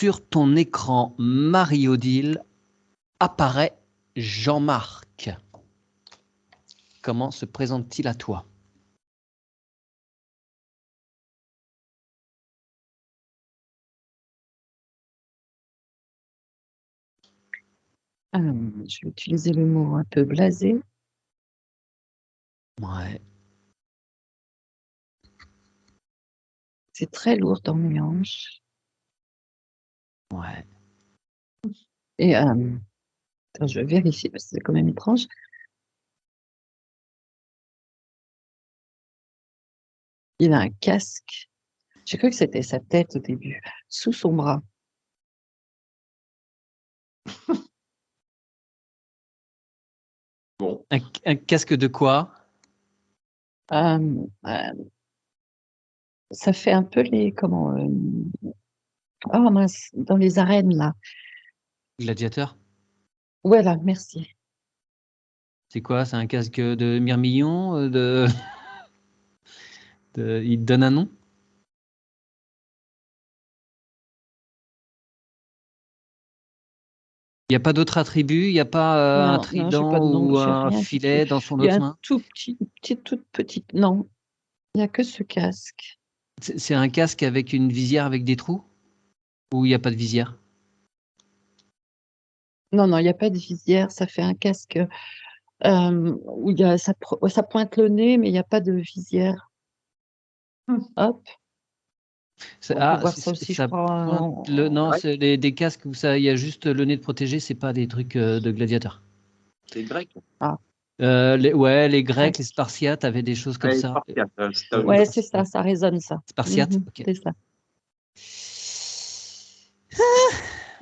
sur ton écran Marie-Odile apparaît Jean-Marc. Comment se présente-t-il à toi? Je vais utiliser le mot un peu blasé. Ouais. C'est très lourd dans mes hanches. Ouais. Et attends, je vais vérifier parce que c'est quand même étrange. Il a un casque. J'ai cru que c'était sa tête au début, sous son bras. Bon. Un casque de quoi? Ça fait un peu les oh mince, dans les arènes là. Gladiateur? Voilà, merci. C'est quoi? C'est un casque de Mirmillon Il te donne un nom? Il n'y a pas d'autre attribut? Il n'y a pas un Non, j'ai trident pas de nom, ou j'ai un rien du tout. filet dans son Il y a autre un main? toute petite. Non, il n'y a que ce casque. C'est un casque avec une visière avec des trous? Ou il n'y a pas de visière? Non, il n'y a pas de visière. Ça fait un casque où ça pointe le nez, mais il n'y a pas de visière. Hop, on peut voir ça aussi, je crois. Non, Ouais. c'est des casques où il y a juste le nez de protégé, c'est pas des trucs de gladiateurs. C'est grec. Les Grecs, Grec. les Spartiates avaient des choses comme Ouais, ça. Spartiate, Ouais, c'est ça, ça résonne ça. Spartiate, Mhm, ok. c'est ça.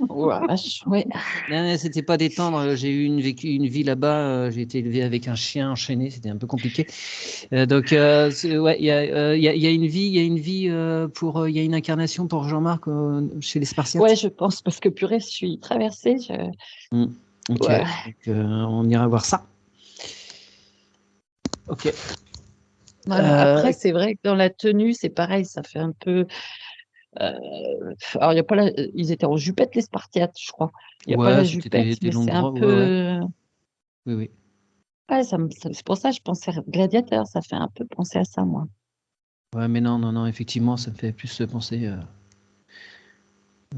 Ouais. Non, c'était pas détendre. J'ai vécu une vie là-bas. J'ai été élevé avec un chien enchaîné. C'était un peu compliqué. Donc, ouais, il y a une vie, il y a une vie il y a une incarnation pour Jean-Marc chez les Spartiates. Ouais, je pense, parce que purée, je suis traversée. Ok, Ouais. donc, on ira voir ça. Ok. Voilà. Après, c'est vrai que dans la tenue, c'est pareil, ça fait un peu. Alors, il y a pas ils étaient en jupette, les Spartiates, je crois. Il n'y a pas la c'était jupette, des mais longues c'est un robes. peu. Oui, oui. Ouais, c'est pour ça que je pensais gladiateur, ça fait un peu penser à ça, moi. Ouais, mais non, effectivement, ça me fait plus penser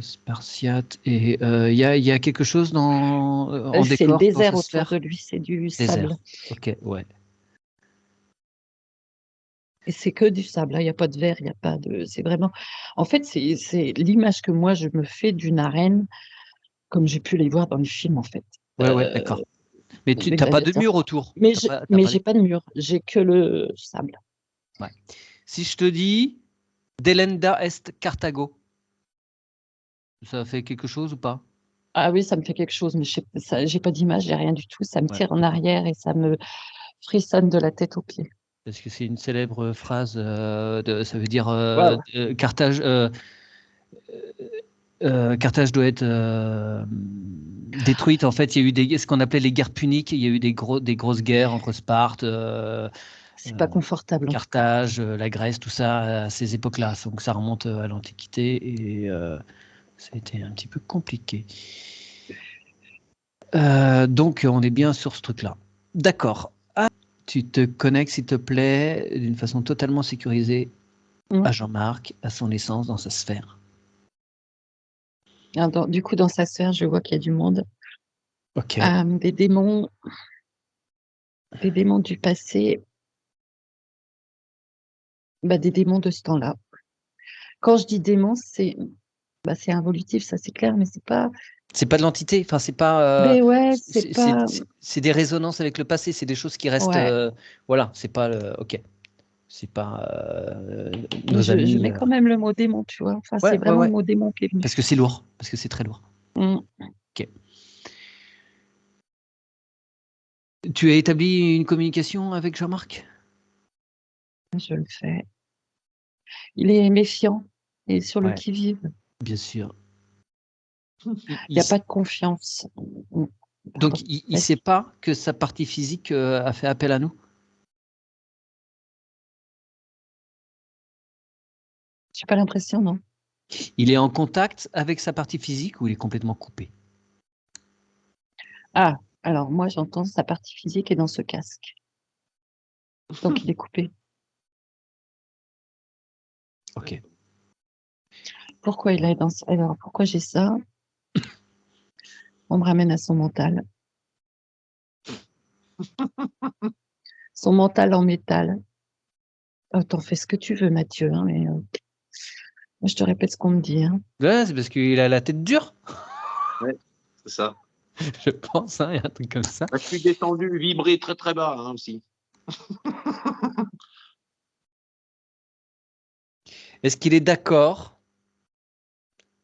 Spartiate. Et il y a quelque chose en C'est le décor dans désert sa autour de sphère? lui, c'est du Désert. sable. Ok, ouais. Et c'est que du sable, hein. Il n'y a pas de verre, il n'y a pas de. C'est vraiment. En fait, c'est l'image que moi je me fais d'une arène, comme j'ai pu les voir dans les films, en fait. Ouais, d'accord. Mais tu Des n'as pas de gladiateurs. mur autour. Mais T'as j'ai pas de mur, j'ai que le sable. Ouais. Si je te dis Delenda est Carthago, ça fait quelque chose ou pas? Ah oui, ça me fait quelque chose, mais j'ai pas d'image, j'ai rien du tout. Ça me Ouais, tire en d'accord. arrière et ça me frissonne de la tête aux pieds. Parce que c'est une célèbre phrase ça veut dire Waouh. Carthage. Carthage doit être détruite. En fait, il y a eu ce qu'on appelait les guerres puniques. Il y a eu des grosses guerres entre Sparte, C'est pas confortable en tout cas. Carthage, la Grèce, tout ça à ces époques-là. Donc ça remonte à l'Antiquité et ça a été un petit peu compliqué. Donc on est bien sur ce truc-là. D'accord. Tu te connectes, s'il te plaît, d'une façon totalement sécurisée à Jean-Marc, à son essence, dans sa sphère. Alors, du coup, dans sa sphère, je vois qu'il y a du monde. Ok. Des démons du passé, des démons de ce temps-là. Quand je dis démons, c'est involutif, ça c'est clair, mais c'est pas. C'est pas de l'entité, enfin c'est pas. Mais ouais, c'est pas. C'est des résonances avec le passé, c'est des choses qui restent. Ouais. Voilà, c'est pas. Ok. C'est pas Mais nos je amis. mets quand même le mot démon, tu vois. Enfin, c'est vraiment Ouais. le mot démon qui est venu. Parce que c'est lourd, parce que c'est très lourd. Ok. Tu as établi une communication avec Jean-Marc? Je le fais. Il est méfiant et sur le Ouais. qui-vive. Bien sûr. Il n'y a pas de confiance. Donc, il ne sait pas que sa partie physique a fait appel à nous? J'ai pas l'impression, non. Il est en contact avec sa partie physique ou il est complètement coupé? Ah, alors moi, j'entends sa partie physique est dans ce casque. Donc, il est coupé. Ok. Pourquoi il est dans ce... Alors, pourquoi j'ai ça? On me ramène à son mental. Son mental en métal. Oh, t'en fais ce que tu veux, Mathieu, hein, mais moi, je te répète ce qu'on me dit. Hein. Ouais, c'est parce qu'il a la tête dure, Ouais, c'est ça. je pense, hein, il y a un truc comme ça. Je suis descendu, vibré très très bas hein, aussi. Est-ce qu'il est d'accord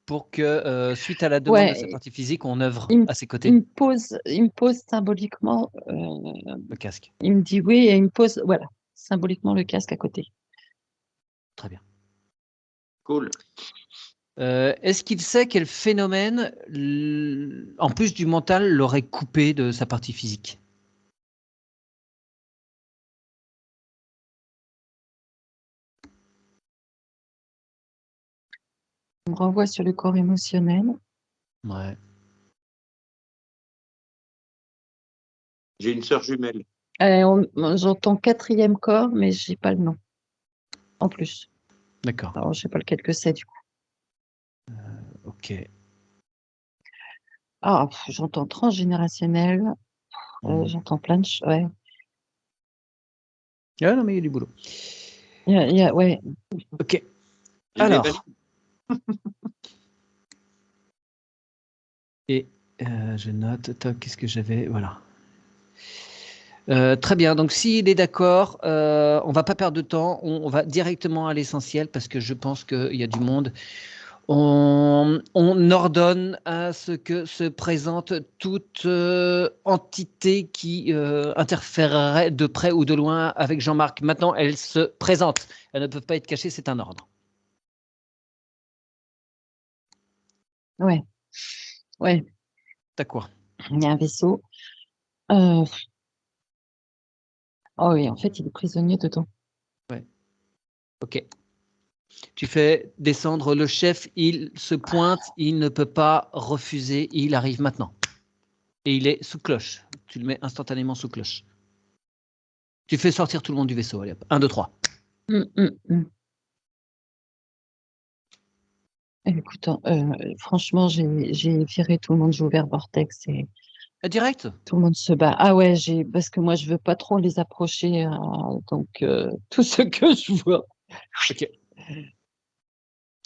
pour que, suite à la demande de sa Ouais, partie physique, on œuvre il, à ses il côtés? me pose symboliquement, Le casque. il me dit oui et il me pose, voilà, symboliquement le casque à côté. Très bien. Cool. Est-ce qu'il sait quel phénomène, en plus du mental, l'aurait coupé de sa partie physique? On me renvoie sur le corps émotionnel. Ouais. J'ai une sœur jumelle. J'entends quatrième corps, mais j'ai pas le nom. En plus. D'accord. Alors, je sais pas lequel que c'est du coup. Ok. Ah, j'entends transgénérationnel. J'entends plein de choses. Ouais. Ah non, mais il y a du boulot. Ouais. Ok. Il est Alors. valide. Et je note. Qu'est-ce que j'avais? Voilà. Très bien. Donc, s'il est d'accord, on va pas perdre de temps. On va directement à l'essentiel parce que je pense qu'il y a du monde. On ordonne à ce que se présente toute entité qui interférerait de près ou de loin avec Jean-Marc. Maintenant, elles se présentent. Elles ne peuvent pas être cachées, c'est un ordre. Ouais. Ouais. T'as quoi? Il y a un vaisseau. Oh oui, en fait, il est prisonnier dedans. Ouais. Ok. Tu fais descendre le chef, il se pointe, il ne peut pas refuser, il arrive maintenant. Et il est sous cloche. Tu le mets instantanément sous cloche. Tu fais sortir tout le monde du vaisseau. Allez, hop. 1, 2, 3. Écoute, franchement, j'ai viré tout le monde, j'ai ouvert Vortex et Direct? tout le monde se bat. Ah ouais, parce que moi, je veux pas trop les approcher, donc tout ce que je vois. Ok.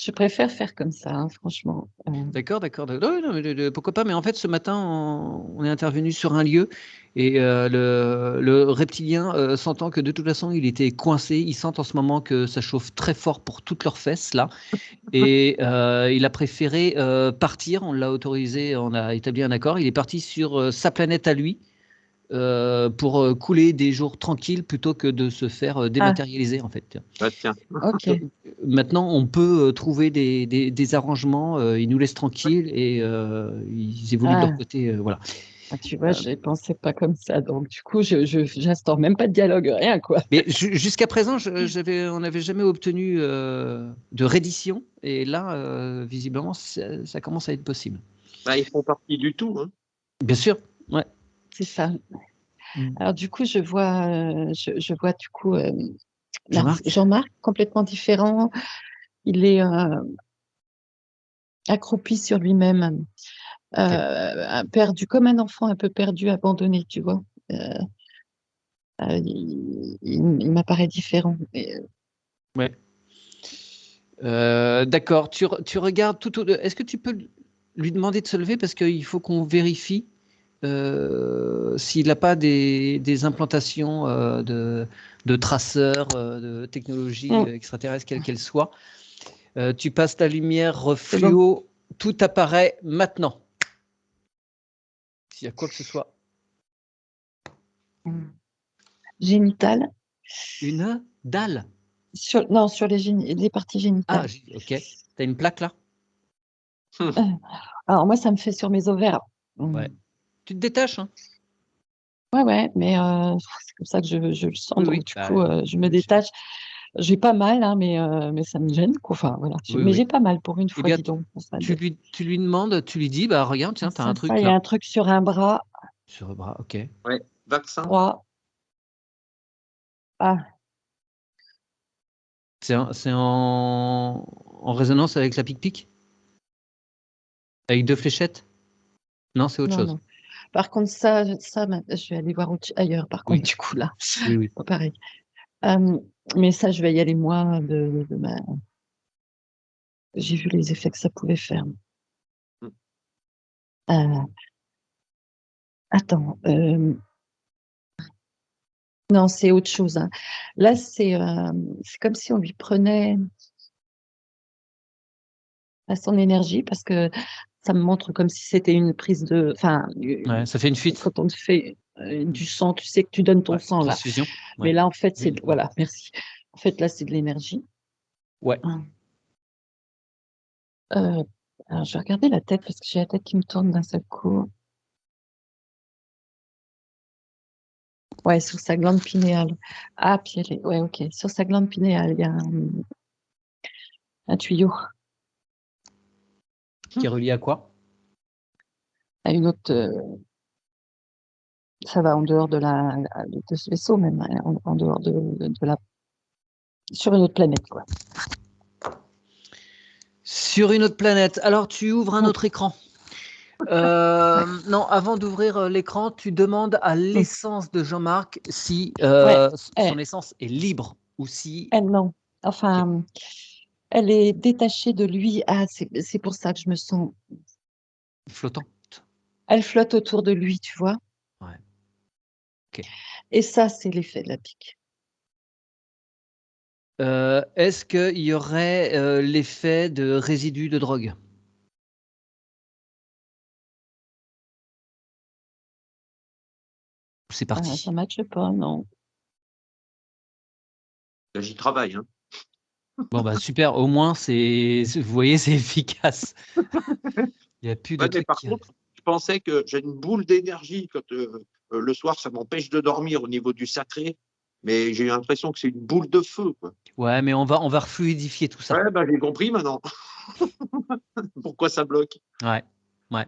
Je préfère faire comme ça, hein, franchement. D'accord. Non, non, mais pourquoi pas? Mais en fait, ce matin, on est intervenu sur un lieu et le reptilien, sentant que de toute façon, il était coincé, il sent en ce moment que ça chauffe très fort pour toutes leurs fesses, là. Et il a préféré partir, on l'a autorisé, on a établi un accord. Il est parti sur sa planète à lui pour couler des jours tranquilles plutôt que de se faire dématérialiser, en fait. Bah, tiens. Ok. Maintenant, on peut trouver des arrangements, ils nous laissent tranquilles et ils évoluent de leur côté. Voilà. Tu vois, je pensais pas comme ça, donc du coup, j'instaure même pas de dialogue, rien, quoi. Mais jusqu'à présent, on n'avait jamais obtenu de reddition et là, visiblement, ça commence à être possible. Bah, ils font partie du tout. Hein. Bien sûr, ouais. C'est ça. Alors du coup, je vois du coup Jean-Marc? Jean-Marc complètement différent. Il est accroupi sur lui-même, perdu comme un enfant un peu perdu, abandonné, tu vois. Il m'apparaît différent. Ouais. D'accord. Tu regardes tout. Est-ce que tu peux lui demander de se lever parce qu'il faut qu'on vérifie s'il n'a pas des implantations de traceurs, de technologie extraterrestre, quelle qu'elle soit. Tu passes la lumière C'est bon. fluo, tout apparaît maintenant. S'il y a quoi que ce soit. Génital. Une dalle. Non, sur les parties génitales. Ah, ok. T'as une plaque là? Alors moi, ça me fait sur mes ovaires. Ouais. Tu te détaches, hein? Ouais, mais c'est comme ça que je le sens. Oui, Donc oui. du Bah, coup, je me détache. J'ai pas mal, hein, mais ça me gêne, quoi. Enfin, voilà. Oui, Mais oui. j'ai pas mal pour une Eh fois, bien, dis donc. Ça, tu lui demandes, tu lui dis, bah regarde, tiens, t'as un truc il y là a un truc sur un bras sur le bras. Ok. Ouais. Vaccin. droit. Ah, C'est en résonance avec la pic-pic? Avec 2 fléchettes? Non, c'est autre non, chose. non. Par contre, je vais aller voir ailleurs, par contre, Oui, du coup, là. oui, oui. Pas pareil. Mais ça, je vais y aller, moi, j'ai vu les effets que ça pouvait faire. Euh, Attends. Non, c'est autre chose, hein. Là, c'est comme si on lui prenait son énergie, parce que ça me montre comme si c'était une prise de... Enfin, Ouais, ça fait une fuite. quand on te fait du sang, tu sais que tu donnes ton Ouais, sang, là. transfusion. Mais Ouais. là, en fait, Oui. Voilà, merci. En fait, là, c'est de l'énergie. Ouais. Alors, je vais regarder la tête, parce que j'ai la tête qui me tourne d'un seul coup. Ouais, sur sa glande pinéale. Ah, puis ouais, ok. Sur sa glande pinéale, il y a un tuyau Qui est relié à quoi? à une autre. Ça va en dehors de ce vaisseau, même, hein, en dehors de la. Sur une autre planète, quoi. Sur une autre planète. Alors, tu ouvres un Mm. autre écran. Non, avant d'ouvrir l'écran, tu demandes à Mm. l'essence de Jean-Marc si Ouais, son essence est libre ou si non. Ok. Enfin, elle est détachée de lui. Ah, c'est pour ça que je me sens. Flottant. Elle flotte autour de lui, tu vois. Ouais. Ok. Et ça, c'est l'effet de la pique. Est-ce qu'il y aurait l'effet de résidus de drogue? C'est Ça parti. ne matche pas, non. Là, j'y travaille. Hein. Bon, bah super, au moins, vous voyez, c'est efficace. Il n'y a plus de Ouais, mais trucs par qui. contre, je pensais que j'ai une boule d'énergie quand le soir, ça m'empêche de dormir au niveau du sacré. Mais j'ai l'impression que c'est une boule de feu. Quoi. Ouais, mais on va refluidifier tout ça. Ouais, bah, j'ai compris maintenant. Pourquoi ça bloque? Ouais, ouais.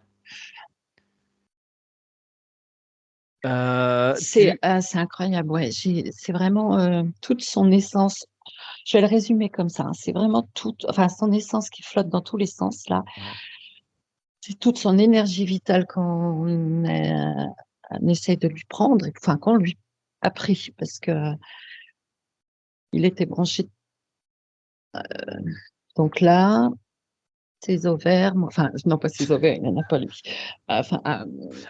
C'est incroyable, ouais. C'est vraiment toute son essence. Je vais le résumer comme ça, hein. C'est vraiment enfin, son essence qui flotte dans tous les sens, là. Ouais. C'est toute son énergie vitale on essaie de lui prendre, enfin, qu'on lui a pris, parce que il était branché. Donc là, ses ovaires, enfin, non, pas ses ovaires, il n'en a pas, lui. Enfin,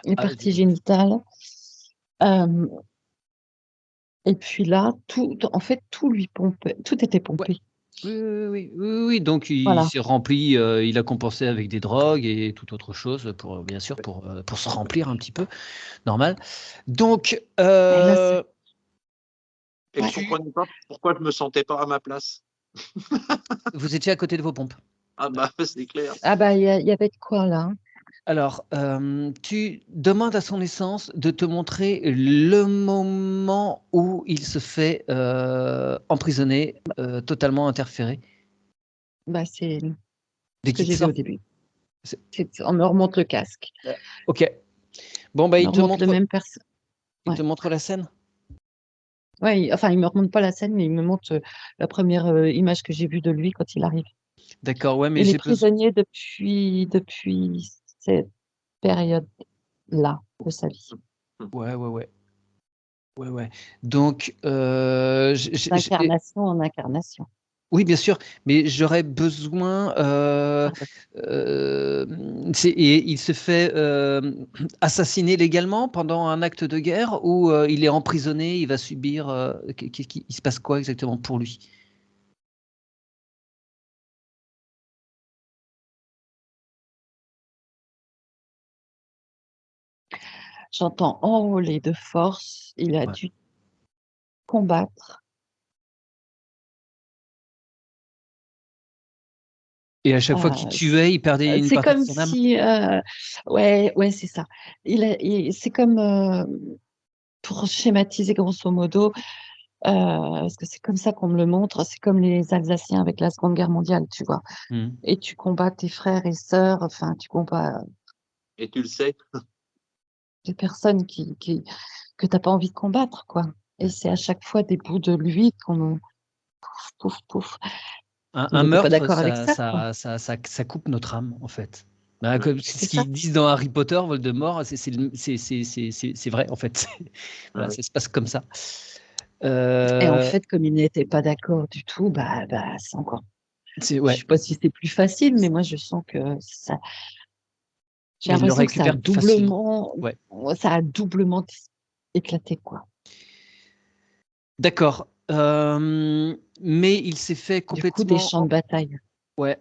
les Ah, parties génitales. Euh, et puis là, en fait, tout lui pompait, tout était ouais. pompé. Oui. Donc, il Voilà. s'est rempli, il a compensé avec des drogues et toute autre chose, bien sûr, pour se remplir un petit peu, normal. Donc, Et là, Et je ouais. ne comprenais pas pourquoi je ne me sentais pas à ma place. vous étiez à côté de vos pompes. Ah bah, c'est clair. Ah bah, il y avait de quoi, là. Alors, tu demandes à son essence de te montrer le moment où il se fait emprisonner, totalement interféré. Bah, c'est Dès ce que qu'il te j'ai vu sort. au début. On me remonte le casque. Ok. Bon, bah, On me remonte le même personne. il Ouais. te montre la scène. Ouais, enfin, il me remonte pas la scène, mais il me montre la première image que j'ai vue de lui quand il arrive. D'accord, ouais, mais Il est j'ai besoin. prisonnier depuis cette période-là de sa vie. Ouais. Donc, D'incarnation en incarnation. oui, bien sûr, mais j'aurais besoin. Pardon. Et il se fait assassiner légalement pendant un acte de guerre ou il est emprisonné, il va subir. Il se passe quoi exactement pour lui? J'entends enrôler de force. Il a Ouais. dû combattre. Et à chaque fois qu'il tuait, il perdait une C'est partie de comme son âme. si, ouais, c'est ça. C'est comme, pour schématiser grosso modo, parce que c'est comme ça qu'on me le montre. C'est comme les Alsaciens avec la Seconde Guerre mondiale, tu vois. Et tu combats tes frères et sœurs, enfin, tu combats Et tu le sais. des personnes que tu n'as pas envie de combattre, quoi. Et c'est à chaque fois des bouts de lui qu'on pouf, pouf, pouf. Un J'étais pas meurtre, d'accord avec ça, quoi. ça coupe notre âme, en fait. Bah, Ouais. ce C'est ça. qu'ils disent dans Harry Potter, Voldemort, c'est vrai, en fait. Voilà, Ouais. ça se passe comme ça. Et en fait, comme il n'était pas d'accord du tout, c'est encore. Je Ouais. sais pas si c'est plus facile, mais moi, je sens que ça. J'ai Il le l'impression que récupère facilement. Ouais. ça a doublement éclaté, quoi. D'accord. Mais il s'est fait Du coup, des champs complètement de bataille.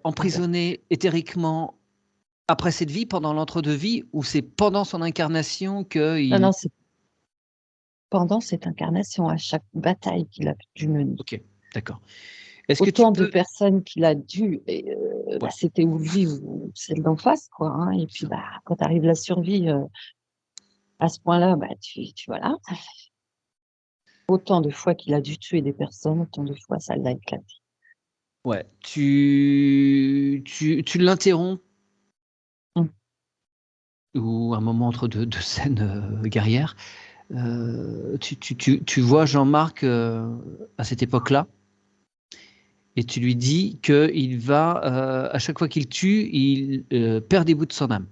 emprisonner éthériquement après cette vie, pendant l'entre-deux-vie, ou c'est pendant son incarnation Non, qu'il... non, c'est pendant cette incarnation, à chaque bataille qu'il a dû mener. Ok, d'accord. Est-ce que tu Autant de peux... personnes qu'il a dû, Ouais. c'était ou lui ou celle d'en face, quoi. Hein. Et puis, quand arrive la survie à ce point-là, voilà. Autant de fois qu'il a dû tuer des personnes, autant de fois ça l'a éclaté. Ouais. Tu l'interromps, Hum. ou un moment entre deux scènes guerrières. Tu vois Jean-Marc à cette époque-là, et tu lui dis qu'il va, à chaque fois qu'il tue, il perd des bouts de son âme.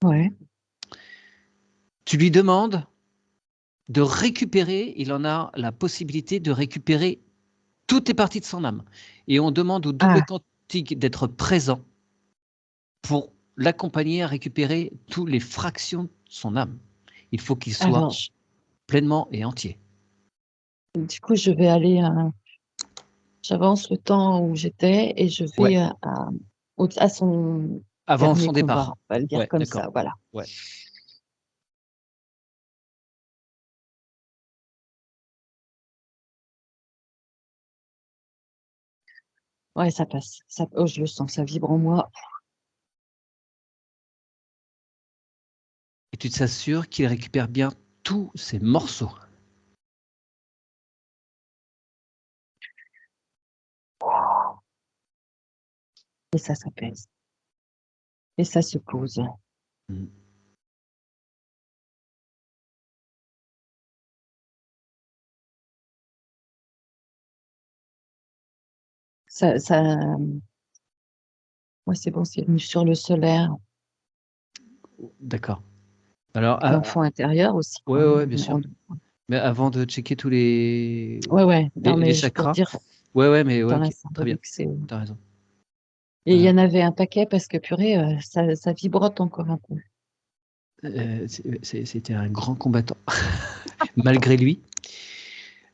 Ouais. Tu lui demandes de récupérer, il en a la possibilité de récupérer toutes les parties de son âme. Et on demande au double quantique d'être présent pour l'accompagner à récupérer toutes les fractions de son âme. Il faut qu'il soit Alors, pleinement et entier. du coup, je vais aller j'avance le temps où j'étais et je Ouais, vais à son avant dernier son combat, départ. on va le dire Ouais, comme d'accord. ça, voilà. Ouais. Ouais, ça passe. Oh, je le sens, ça vibre en moi. Et tu t'assures qu'il récupère bien tous ces morceaux. Et ça s'apaise. Et ça se pose. Mm. Ouais, c'est bon, c'est venu sur le solaire, D'accord. Alors, l'enfant intérieur aussi, quoi. ouais, bien sûr. Mais avant de checker tous Ouais. Non, les mais pour chakras. dire, Ouais, mais ouais, dans la ok, très bien. symbolique, c'est. T'as raison. Et il y en avait un paquet parce que purée, ça vibrote encore un peu. C'était un grand combattant, malgré lui.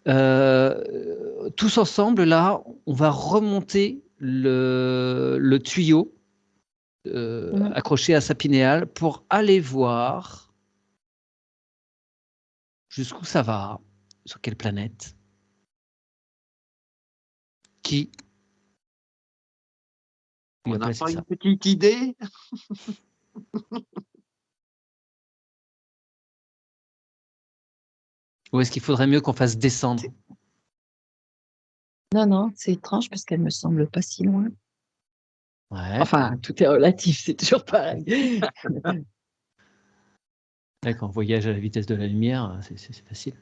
Tous ensemble, là, on va remonter le tuyau Mhm. accroché à sa pinéale pour aller voir jusqu'où ça va, sur quelle planète, qui lui On a n'a placé pas ça. une petite idée? Ou est-ce qu'il faudrait mieux qu'on fasse descendre? Non, c'est étrange parce qu'elle me semble pas si loin. Ouais, Enfin, tout est relatif, c'est toujours pareil. quand on voyage à la vitesse de la lumière, c'est facile.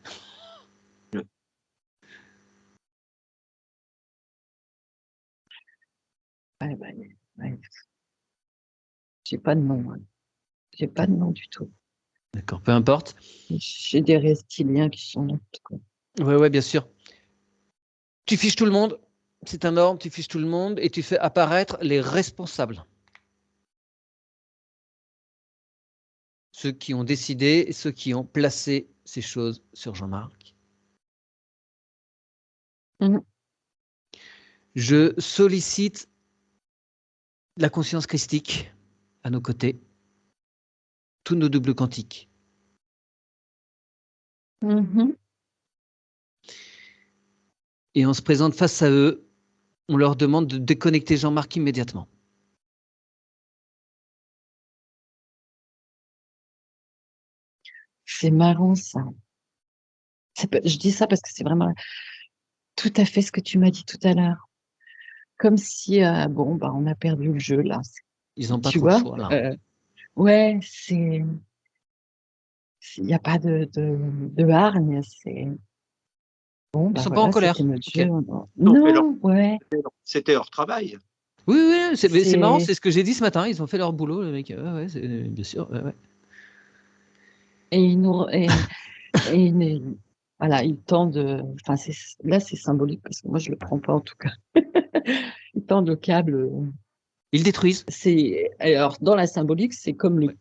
Ouais. J'ai pas de nom. Hein. J'ai pas de nom du tout. D'accord, peu importe. J'ai des reptiliens qui sont là. Ouais, bien sûr. Tu fiches tout le monde, c'est un ordre, tu fiches tout le monde et tu fais apparaître les responsables. Ceux qui ont décidé et ceux qui ont placé ces choses sur Jean-Marc. Mhm. Je sollicite la conscience christique à nos côtés, tous nos doubles quantiques. Mhm. Et on se présente face à eux, on leur demande de déconnecter Jean-Marc immédiatement. C'est marrant ça. Je dis ça parce que c'est vraiment tout à fait ce que tu m'as dit tout à l'heure. Comme si, on a perdu le jeu là. Ils n'ont pas Tu trop le vois? choix, là. Ouais, il n'y a pas de hargne. Bon, Ils sont pas en voilà, colère. c'était notre Ok. jeu. Ils ont fait Non, ouais. C'était leur travail. Oui, c'est marrant, C'est c'est ce que j'ai dit ce matin. Ils ont fait leur boulot, le mec. Bien sûr. Ouais. et ils nous et voilà, ils tendent. Enfin, là, c'est symbolique parce que moi, je le prends pas en tout cas. Ils tendent le câble. Ils détruisent. Alors dans la symbolique, c'est comme Ouais.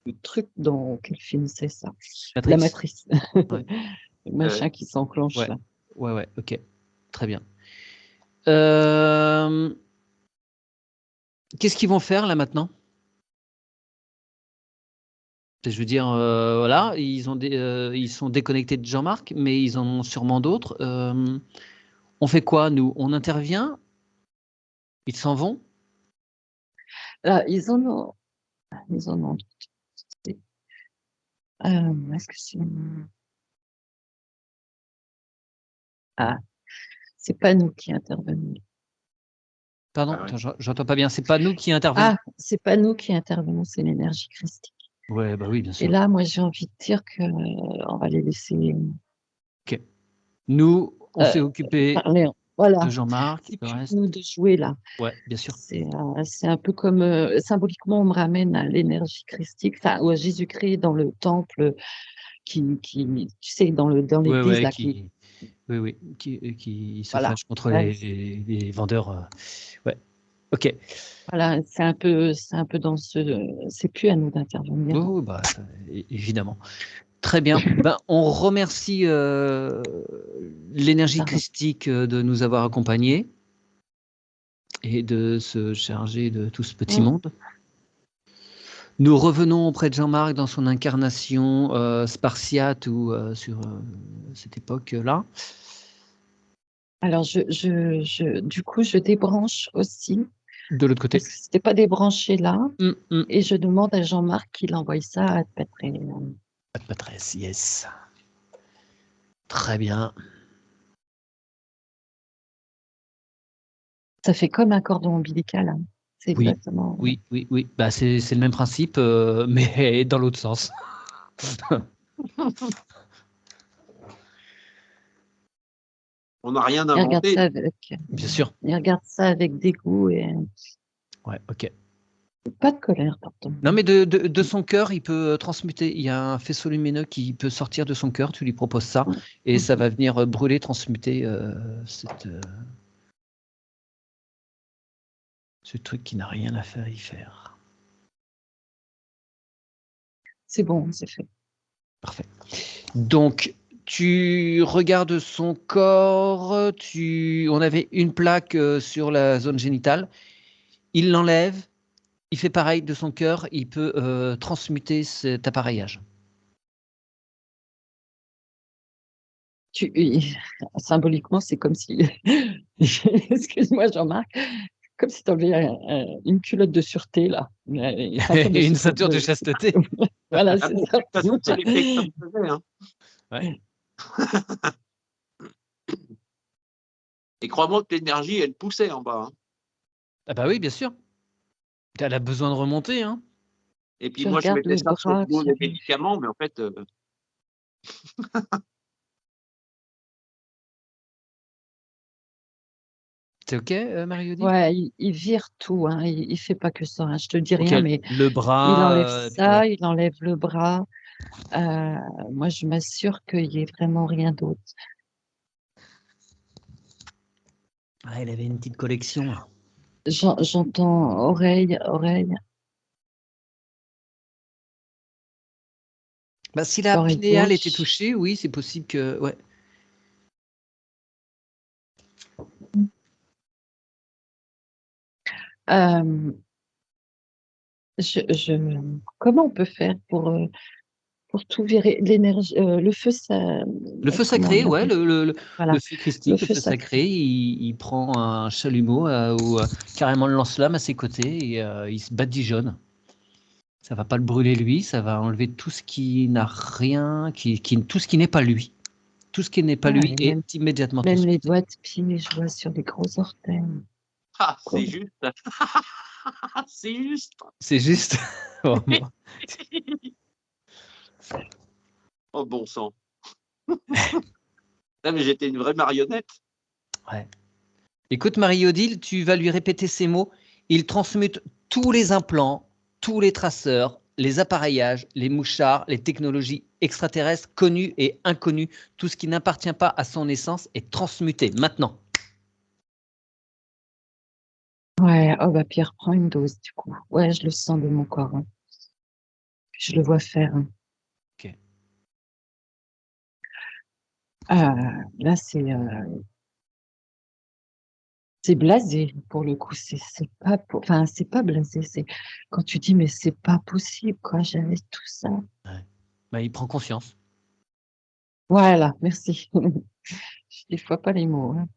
le truc dans quel film c'est ça? Matrix. La matrice. Ouais. Le machin qui s'enclenche Ouais. là. Ouais, ok. Très bien. Qu'est-ce qu'ils vont faire là maintenant? Je veux dire, voilà, ils sont déconnectés de Jean-Marc, mais ils en ont sûrement d'autres. On fait quoi, nous? On intervient? Ils s'en vont? Là, ils en ont. Est-ce que c'est Ah, c'est pas nous qui intervenons. Pardon, Ah ouais. attends, j'entends pas bien. C'est pas nous qui intervenons. Ah, c'est pas nous qui intervenons, c'est l'énergie christique. Ouais, bah oui, bien Et sûr. là, moi, j'ai envie de dire que on va les laisser Ok. Nous, on s'est occupé parler. Voilà. de Jean-Marc. C'est Le plus reste, nous de jouer là. ouais, bien sûr. C'est un peu comme symboliquement, on me ramène à l'énergie christique, enfin, ou à Jésus-Christ dans le temple tu sais, dans l'église Ouais, là, qui se voilà. fâche contre Ouais, les vendeurs. Ouais, ok. voilà, c'est un peu dans c'est plus à nous d'intervenir. Oh, bah, évidemment. Très bien. Ben, on remercie l'énergie christique de nous avoir accompagnés et de se charger de tout ce petit monde. Nous revenons auprès de Jean-Marc dans son incarnation spartiate ou sur cette époque-là. Alors, du coup, je débranche aussi, De l'autre côté. parce que c'était pas débranché là, Mm. et je demande à Jean-Marc qu'il envoie ça à Patreon. Patresse, yes. Très bien. Ça fait comme un cordon ombilical, hein. C'est Oui, exactement. oui. Bah, c'est le même principe, mais dans l'autre sens. On n'a rien Il regarde ça inventé. Bien sûr. il regarde ça avec dégoût et Ouais, ok. pas de colère, pardon. Non, mais de son cœur, il peut transmuter. Il y a un faisceau lumineux qui peut sortir de son cœur. Tu lui proposes ça et ça va venir brûler, transmuter ce truc qui n'a rien à faire y faire. C'est bon, c'est fait. Parfait. Donc, tu regardes son corps. On avait une plaque sur la zone génitale. Il l'enlève. Il fait pareil de son cœur. Il peut transmuter cet appareillage. Symboliquement, c'est comme si, excuse-moi Jean-Marc, comme si tu avais une culotte de sûreté là, une ceinture de Et une sûreté. ceinture de chasteté. Voilà, c'est ça. C'est l'effet que ça me faisait. Hein. Ouais. Et crois-moi que l'énergie, elle poussait en bas. Hein. Ah bah oui, bien sûr. Elle a besoin de remonter, hein. Et puis Je moi, je regarde mettais le ça sur le bras. dos des médicaments, mais en fait, C'est ok, Marie-Odile? Ouais, il vire tout, hein. Il fait pas que ça, hein. Je te dis Ok, rien, mais le il enlève bras, puis ouais. ça, il enlève le bras. Moi, je m'assure qu'il y ait vraiment rien d'autre. Ah, elle avait une petite collection. Là. J'entends oreille. Bah, si la L'oreille pinéale était gauche. touchée, oui, c'est possible que. Ouais. Euh, comment on peut faire pour tout virer l'énergie, le feu, ça, Le feu comment sacré, on ouais, appelle ça? le Voilà, feu le christique, le feu feu sacré. sacré, il prend un chalumeau ou carrément le lance-flamme à ses côtés et il se badigeonne. Ça va pas le brûler lui, ça va enlever tout ce qui n'a rien, tout ce qui n'est pas lui. Tout ce qui n'est pas Ah, lui et même, est immédiatement même les transmuté. doigts de pied, je vois sur les gros orteils. Ah, Quoi. c'est juste. C'est juste. C'est juste. Vraiment. Oh, bon sang. Non, mais j'étais une vraie marionnette. Ouais. Écoute, Marie-Odile, tu vas lui répéter ces mots. Il transmute tous les implants, tous les traceurs, les appareillages, les mouchards, les technologies extraterrestres connues et inconnues. Tout ce qui n'appartient pas à son essence est transmuté. Maintenant. Ouais, oh bah Pierre prend une dose du coup. Ouais, je le sens de mon corps. Hein. Je le vois faire. Hein. Ok. Là, c'est blasé pour le coup. C'est pas, enfin, c'est pas blasé. C'est quand tu dis mais c'est pas possible quoi. J'avais tout ça. Ouais. Bah, il prend conscience. Voilà, merci. Je des fois pas les mots. Hein.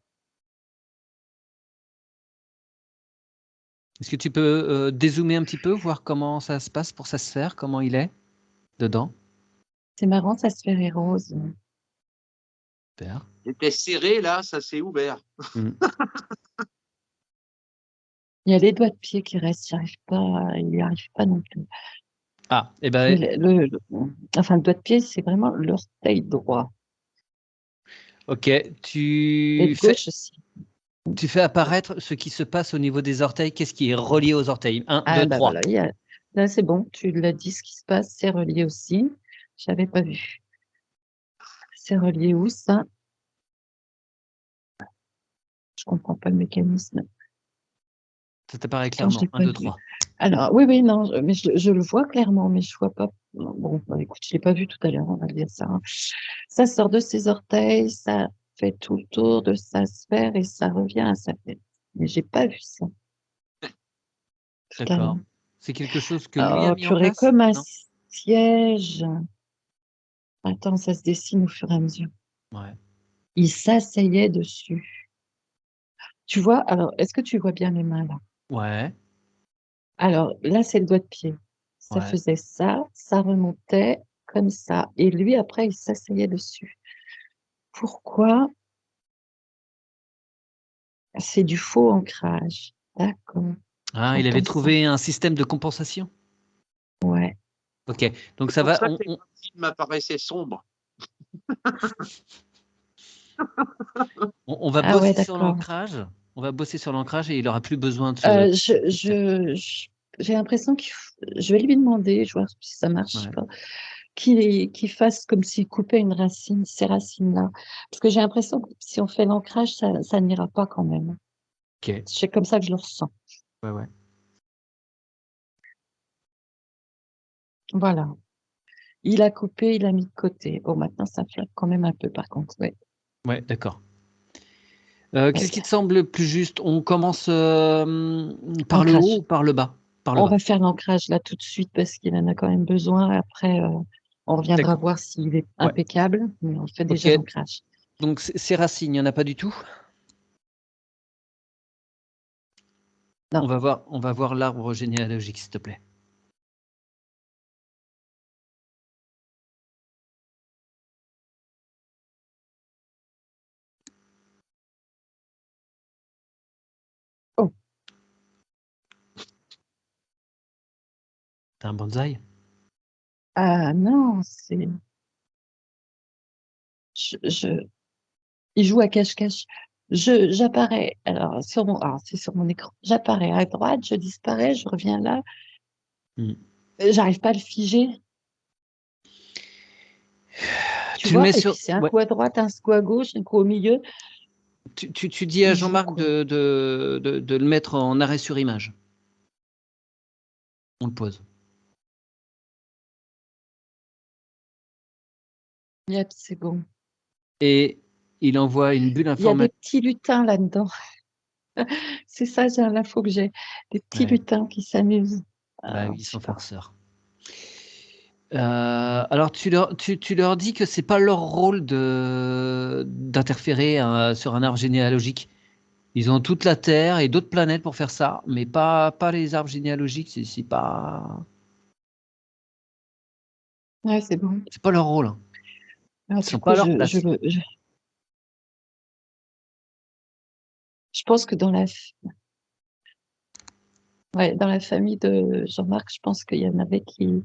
Est-ce que tu peux dézoomer un petit peu, voir comment ça se passe pour sa sphère, comment il est dedans? C'est marrant, ça se fait rose. Super. J'étais serré, là, ça s'est ouvert. Mm. Il y a les doigts de pied qui restent. J'arrive pas. Il n'y arrive pas non plus. Ah, et Mais ben, enfin, le doigt de pied, c'est vraiment l'orteil droit. ok. Et Tu de fais, gauche aussi. tu fais apparaître ce qui se passe au niveau des orteils. Qu'est-ce qui est relié aux orteils? 1, 2, Ah bah 3. voilà, là c'est bon, tu l'as dit, ce qui se passe, c'est relié aussi. J'avais pas vu. C'est relié où ça? Je comprends pas le mécanisme. Ça t'apparaît Pourtant, je clairement. l'ai 1, pas 2, vu. 3. Alors, oui, oui, non, mais je le vois clairement, mais je vois pas. Bon, bah, écoute, je l'ai pas vu tout à l'heure, on va dire ça. Hein. Ça sort de ses orteils, ça fait tout le tour de sa sphère et ça revient à sa tête. Mais j'ai pas vu ça tout à l'heure. D'accord. C'est quelque chose que lui a Oh, mis en purée, place? comme un Non? siège. Attends, ça se dessine au fur et à mesure. Ouais. Il s'asseyait dessus. Tu vois, alors, est-ce que tu vois bien les mains là? Ouais. Alors, là, c'est le doigt de pied. Ça Ouais. faisait ça remontait comme ça. Et lui, après, il s'asseyait dessus. Pourquoi? C'est du faux ancrage. D'accord. Ah, il avait J'entends ça. trouvé un système de compensation? Ouais. Ok. Donc C'est ça pour va. ça que les films m'apparaissaient sombres. On va Ah ouais, bosser sur d'accord. l'ancrage. On va bosser sur l'ancrage et il aura plus besoin de ce Euh, je, système. j'ai l'impression je vais lui demander, je vois si ça marche Ouais. pas, qu'il fasse comme s'il coupait une racine, ces racines-là. Parce que j'ai l'impression que si on fait l'ancrage, ça n'ira pas quand même. Ok. C'est comme ça que je le ressens. Ouais, ouais. Voilà. Il a coupé, il a mis de côté. Bon, maintenant, ça flotte quand même un peu, par contre. Ouais. Ouais, d'accord. Qu'est-ce Ouais. qui te semble le plus juste? On commence par le haut Ancrage. ou par le bas? Par le On bas. va faire l'ancrage là tout de suite parce qu'il en a quand même besoin. Après, on reviendra D'accord. voir s'il est Ouais. impeccable, mais on fait Ok. déjà l'ancrage. Donc ces racines, il n'y en a pas du tout. Non. On va voir l'arbre généalogique, s'il te plaît. Oh, T'as un bonsaï? ah non, je, il joue à cache-cache. J'apparais, alors c'est sur mon écran. J'apparais à droite, je disparais, je reviens là. Hmm. J'arrive pas à le figer, tu Tu le vois. mets Et puis sur. c'est un Ouais. coup à droite, un coup à gauche, un coup au milieu. Tu dis à Il joue Jean-Marc quoi? de le mettre en arrêt sur image. On le pose. Yep, c'est bon. Et il envoie une bulle Il y a des informatique. petits lutins là-dedans. C'est ça, j'ai l'info que j'ai. Des petits Ouais. lutins qui s'amusent. Bah oui, ils Je sont sais pas. farceurs. Alors tu leur dis que c'est pas leur rôle d'interférer sur un arbre généalogique. Ils ont toute la Terre et d'autres planètes pour faire ça, mais pas les arbres généalogiques. Ouais, c'est bon. C'est pas leur rôle. Hein. Alors, Ils du sont coup, pas à leur place. je pense que dans dans la famille de Jean-Marc, je pense qu'il y en avait qui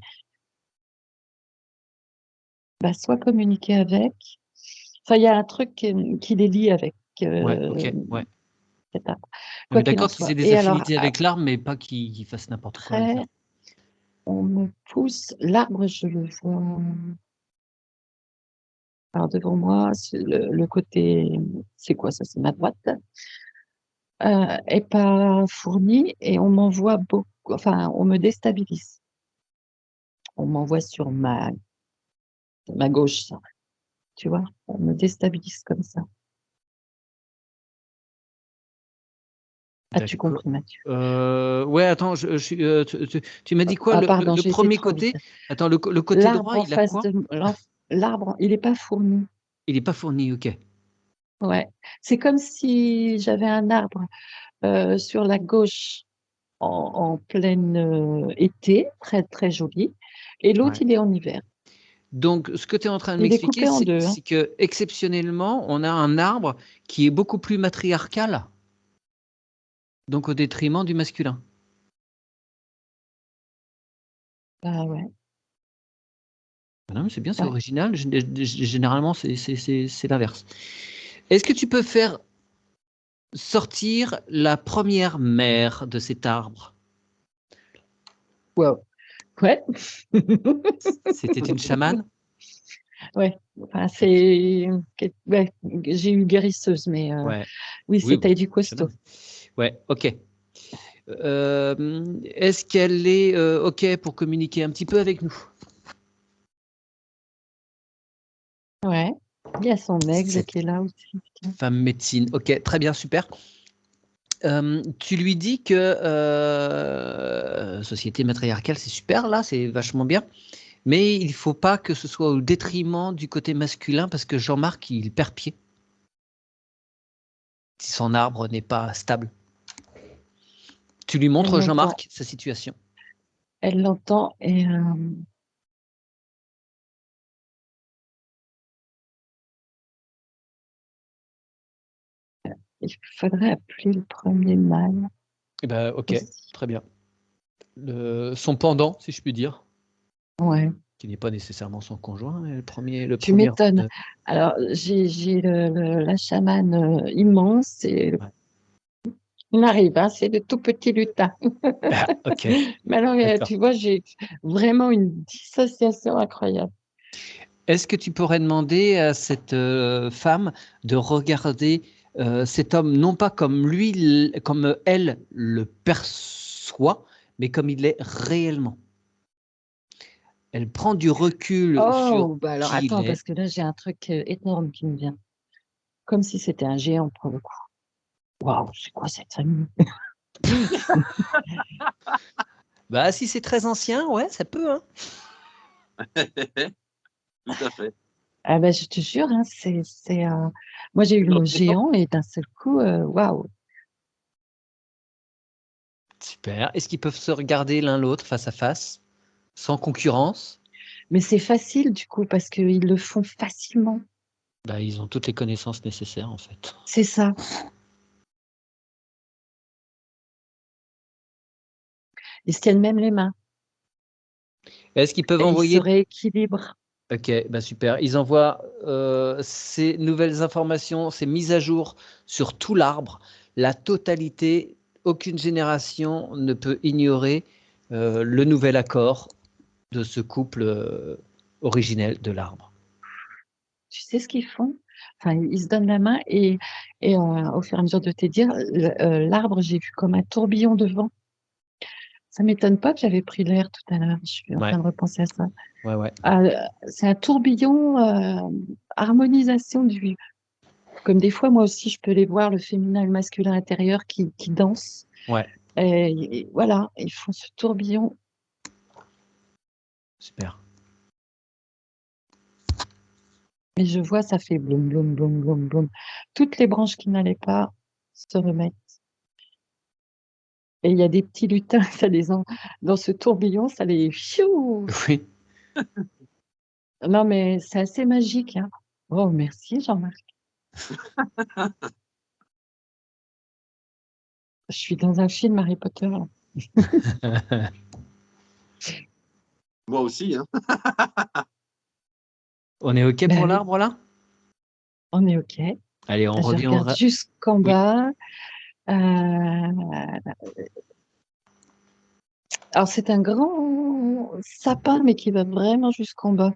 soit communiquaient avec. Enfin, il y a un truc qui les lie avec Ouais, ok, ouais. cet arbre. On Quoi est qu'il en d'accord qu'ils soit. aient des Et alors, affinités avec l'arbre, mais pas qu'ils fassent n'importe quoi avec après, l'arbre. on me pousse. L'arbre, je le vois. Alors, devant moi, c'est le côté. C'est quoi ça? C'est ma droite. Est pas fourni et on m'envoie beaucoup. Enfin, on me déstabilise. On m'envoie sur ma gauche, ça. Tu vois? On me déstabilise comme ça. As-tu D'accord. compris, Mathieu? Ouais, attends, tu m'as dit quoi? Pardon, Le j'ai été premier trop vite. côté? Attends, le côté L'arbre droit, en il a face quoi? de l'arbre, il n'est pas fourni. Il n'est pas fourni, ok. Ouais. C'est comme si j'avais un arbre sur la gauche en plein été, très très joli, et l'autre Ouais. il est en hiver. Donc, ce que tu es en train de Il est m'expliquer, coupé en deux. c'est que exceptionnellement, on a un arbre qui est beaucoup plus matriarcal, donc au détriment du masculin. Bah ouais. Non, mais c'est bien, c'est Ouais. original. Généralement, c'est l'inverse. Est-ce que tu peux faire sortir la première mère de cet arbre? Wow. Ouais. C'était une chamane? Ouais. Enfin, Ok. ouais, j'ai eu guérisseuse, mais Ouais. oui, Oui, c'était du costaud. chamane. Ouais, ok. Est-ce qu'elle est ok pour communiquer un petit peu avec nous? Ouais. Il y a son aigle Cette qui est là aussi. femme médecine. Ok, très bien, super. Tu lui dis que société matriarcale, c'est super, là, c'est vachement bien, mais il ne faut pas que ce soit au détriment du côté masculin parce que Jean-Marc, il perd pied si son arbre n'est pas stable. Tu lui Elle montres, l'entend. Jean-Marc, sa situation. Elle l'entend et il faudrait appeler le premier mâle Eh ben, ok, aussi. très bien. Son pendant, si je puis dire, Ouais. qui n'est pas nécessairement son conjoint, mais Tu premier rang m'étonnes. Alors, j'ai la chamane immense et ouais. on arrive, hein, c'est de tout petits lutins. Ah, ok, Mais alors, d'accord. tu vois, j'ai vraiment une dissociation incroyable. Est-ce que tu pourrais demander à cette femme de regarder cet homme, non pas comme lui, comme elle le perçoit, mais comme il est réellement? Elle prend du recul sur Oh, bah alors qui il attends, est. parce que là, j'ai un truc énorme qui me vient. Comme si c'était un géant pour le coup. Waouh, c'est quoi cette famille? Bah, si c'est très ancien, ouais, ça peut, hein. Tout à fait. Ah bah, je te jure, hein, moi j'ai eu le mot géant et d'un seul coup, waouh. Super. Est-ce qu'ils peuvent se regarder l'un l'autre face à face, sans concurrence? Mais c'est facile du coup parce qu'ils le font facilement. Bah, ils ont toutes les connaissances nécessaires, en fait. C'est ça. Ils se tiennent même les mains Est-ce qu'ils peuvent et ils se envoyer rééquilibrent. OK, bah, super. Ils envoient, ces nouvelles informations, ces mises à jour sur tout l'arbre, la totalité. Aucune génération ne peut ignorer, le nouvel accord de ce couple, originel de l'arbre. Tu sais ce qu'ils font? Enfin, ils se donnent la main et au fur et à mesure de te dire, l'arbre, j'ai vu comme un tourbillon de vent. Ça m'étonne pas que j'avais pris l'air tout à l'heure. Je suis en Ouais, train de repenser à ça. ouais, ouais. C'est un tourbillon, harmonisation du comme des fois, moi aussi, je peux les voir, le féminin et le masculin intérieur qui dansent. Ouais, Et voilà, ils font ce tourbillon. super. Et je vois, ça fait bloum, bloum, bloum, bloum, bloum. Toutes les branches qui n'allaient pas se remettent. Et il y a des petits lutins, dans ce tourbillon, ça les fiou. Oui. Non, mais c'est assez magique, hein. Oh, merci, Jean-Marc. Je suis dans un film Harry Potter, là. Moi aussi, hein. On est OK Bah pour oui, l'arbre, là? on est OK. Allez, on Je revient regarde jusqu'en Oui. bas. Alors, c'est un grand sapin, mais qui va vraiment jusqu'en bas.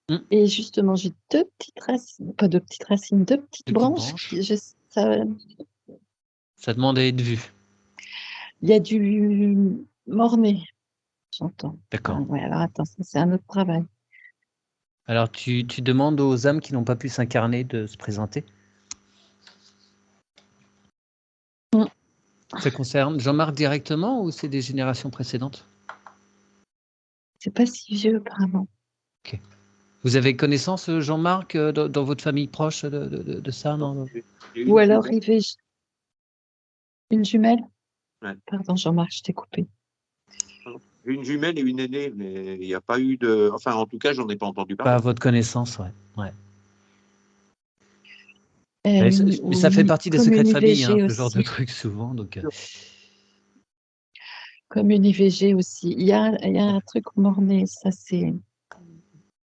Mmh. Et justement, j'ai deux petites racines, pas deux petites racines, deux petites Des petites branches. branches. Ça demande à être vu. Il y a du mornay, j'entends. D'accord. Ouais, alors attends, ça, c'est un autre travail. Alors, tu demandes aux âmes qui n'ont pas pu s'incarner de se présenter? Mm. Ça concerne Jean-Marc directement ou c'est des générations précédentes? C'est pas si vieux, apparemment. OK. Vous avez connaissance, Jean-Marc, dans votre famille proche de ça, non? J'ai Ou une alors, jumelle. une jumelle. Ouais. Pardon, Jean-Marc, je t'ai coupé. J'ai une jumelle et une aînée, mais il n'y a pas eu de. Enfin, en tout cas, j'en ai pas entendu Pas à parler. votre connaissance, ouais. Ouais. Euh, Mais une- ça ou fait une- partie des comme secrets une de famille, hein, IVG ce genre de aussi. trucs souvent, donc Comme une IVG aussi. Il y a un truc mornay, ça c'est,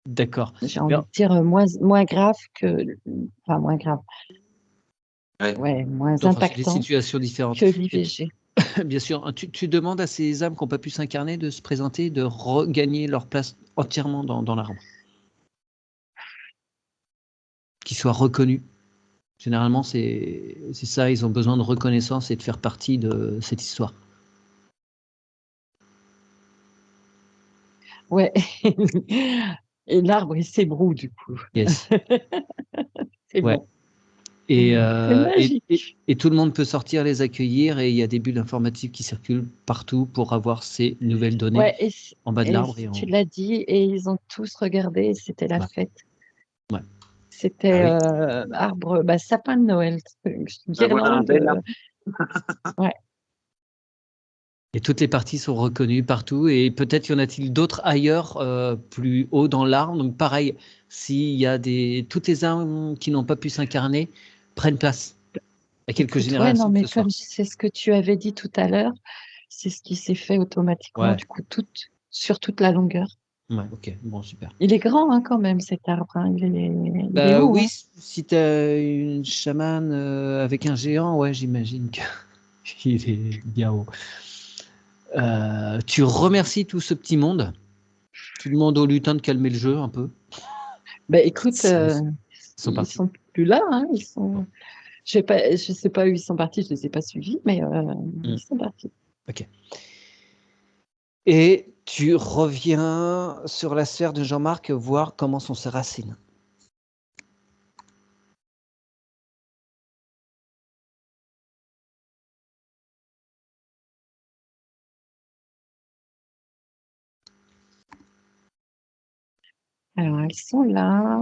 d'accord. j'ai Mais envie de dire, moins grave que, enfin moins grave, Ouais. ouais, moins enfin, c'est des impactant situations différentes. que Et l'IVG. bien sûr, hein, tu demandes à ces âmes qui n'ont pas pu s'incarner de se présenter, de regagner leur place entièrement dans l'arbre. Qu'ils soient reconnus. Généralement, c'est ça, ils ont besoin de reconnaissance et de faire partie de cette histoire. Ouais. Et l'arbre, il s'ébroue du coup. Yes. C'est Ouais. bon. Et, C'est euh, et, et, magique. et tout le monde peut sortir les accueillir et il y a des bulles informatiques qui circulent partout pour avoir ces nouvelles données Ouais, en bas de l'arbre et tu en. l'as dit, et ils ont tous regardé, et c'était la Ouais. fête. Ouais. Ah C'était oui. arbre, sapin de Noël, Voilà un guirlande. bel arbre. Ouais. Et toutes les parties sont reconnues partout et peut-être y en a-t-il d'autres ailleurs, plus haut dans l'arbre. Donc pareil, s'il y a toutes les âmes qui n'ont pas pu s'incarner prennent place. Il y a quelques Écoute, ouais, non, générations que mais ce soit. comme c'est ce que tu avais dit tout à l'heure, c'est ce qui s'est fait automatiquement, Ouais. du coup, sur toute la longueur. Ouais, ok, bon, super. Il est grand, hein, quand même, cet arbre, hein. Il est Bah haut, oui, hein. si tu as une chamane avec un géant, ouais, j'imagine qu'il est bien haut. Tu remercies tout ce petit monde. Tu demandes aux lutins de calmer le jeu un peu. Bah, écoute, Ils sont ils partis. sont plus là, hein. Bon. Je sais pas où ils sont partis, je les ai pas suivis, mais ils sont partis. Ok. Et tu reviens sur la sphère de Jean-Marc voir comment sont ses racines. Alors, elles sont là.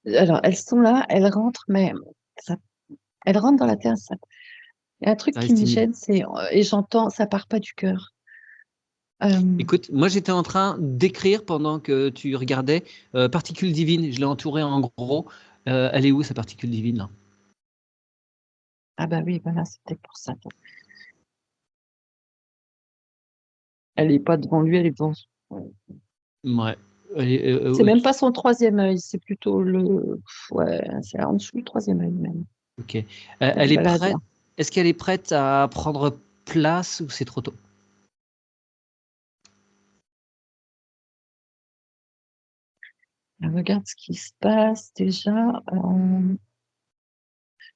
Alors, elles sont là, elles rentrent, mais ça, elles rentrent dans la terre. Il y a un truc Ça qui reste me timide. gêne, et j'entends, ça part pas du cœur. Euh, Écoute, moi j'étais en train d'écrire pendant que tu regardais particule divine. Je l'ai entourée en gros. Elle est où sa particule divine là? ah bah oui, voilà, c'était pour ça. Elle est pas devant lui, elle est devant. Ouais. C'est même pas son troisième œil, c'est plutôt ouais, c'est en dessous du troisième œil même. Ok. Elle se Elle est balade là. prête. Est-ce qu'elle est prête à prendre place ou c'est trop tôt? Elle regarde ce qui se passe déjà.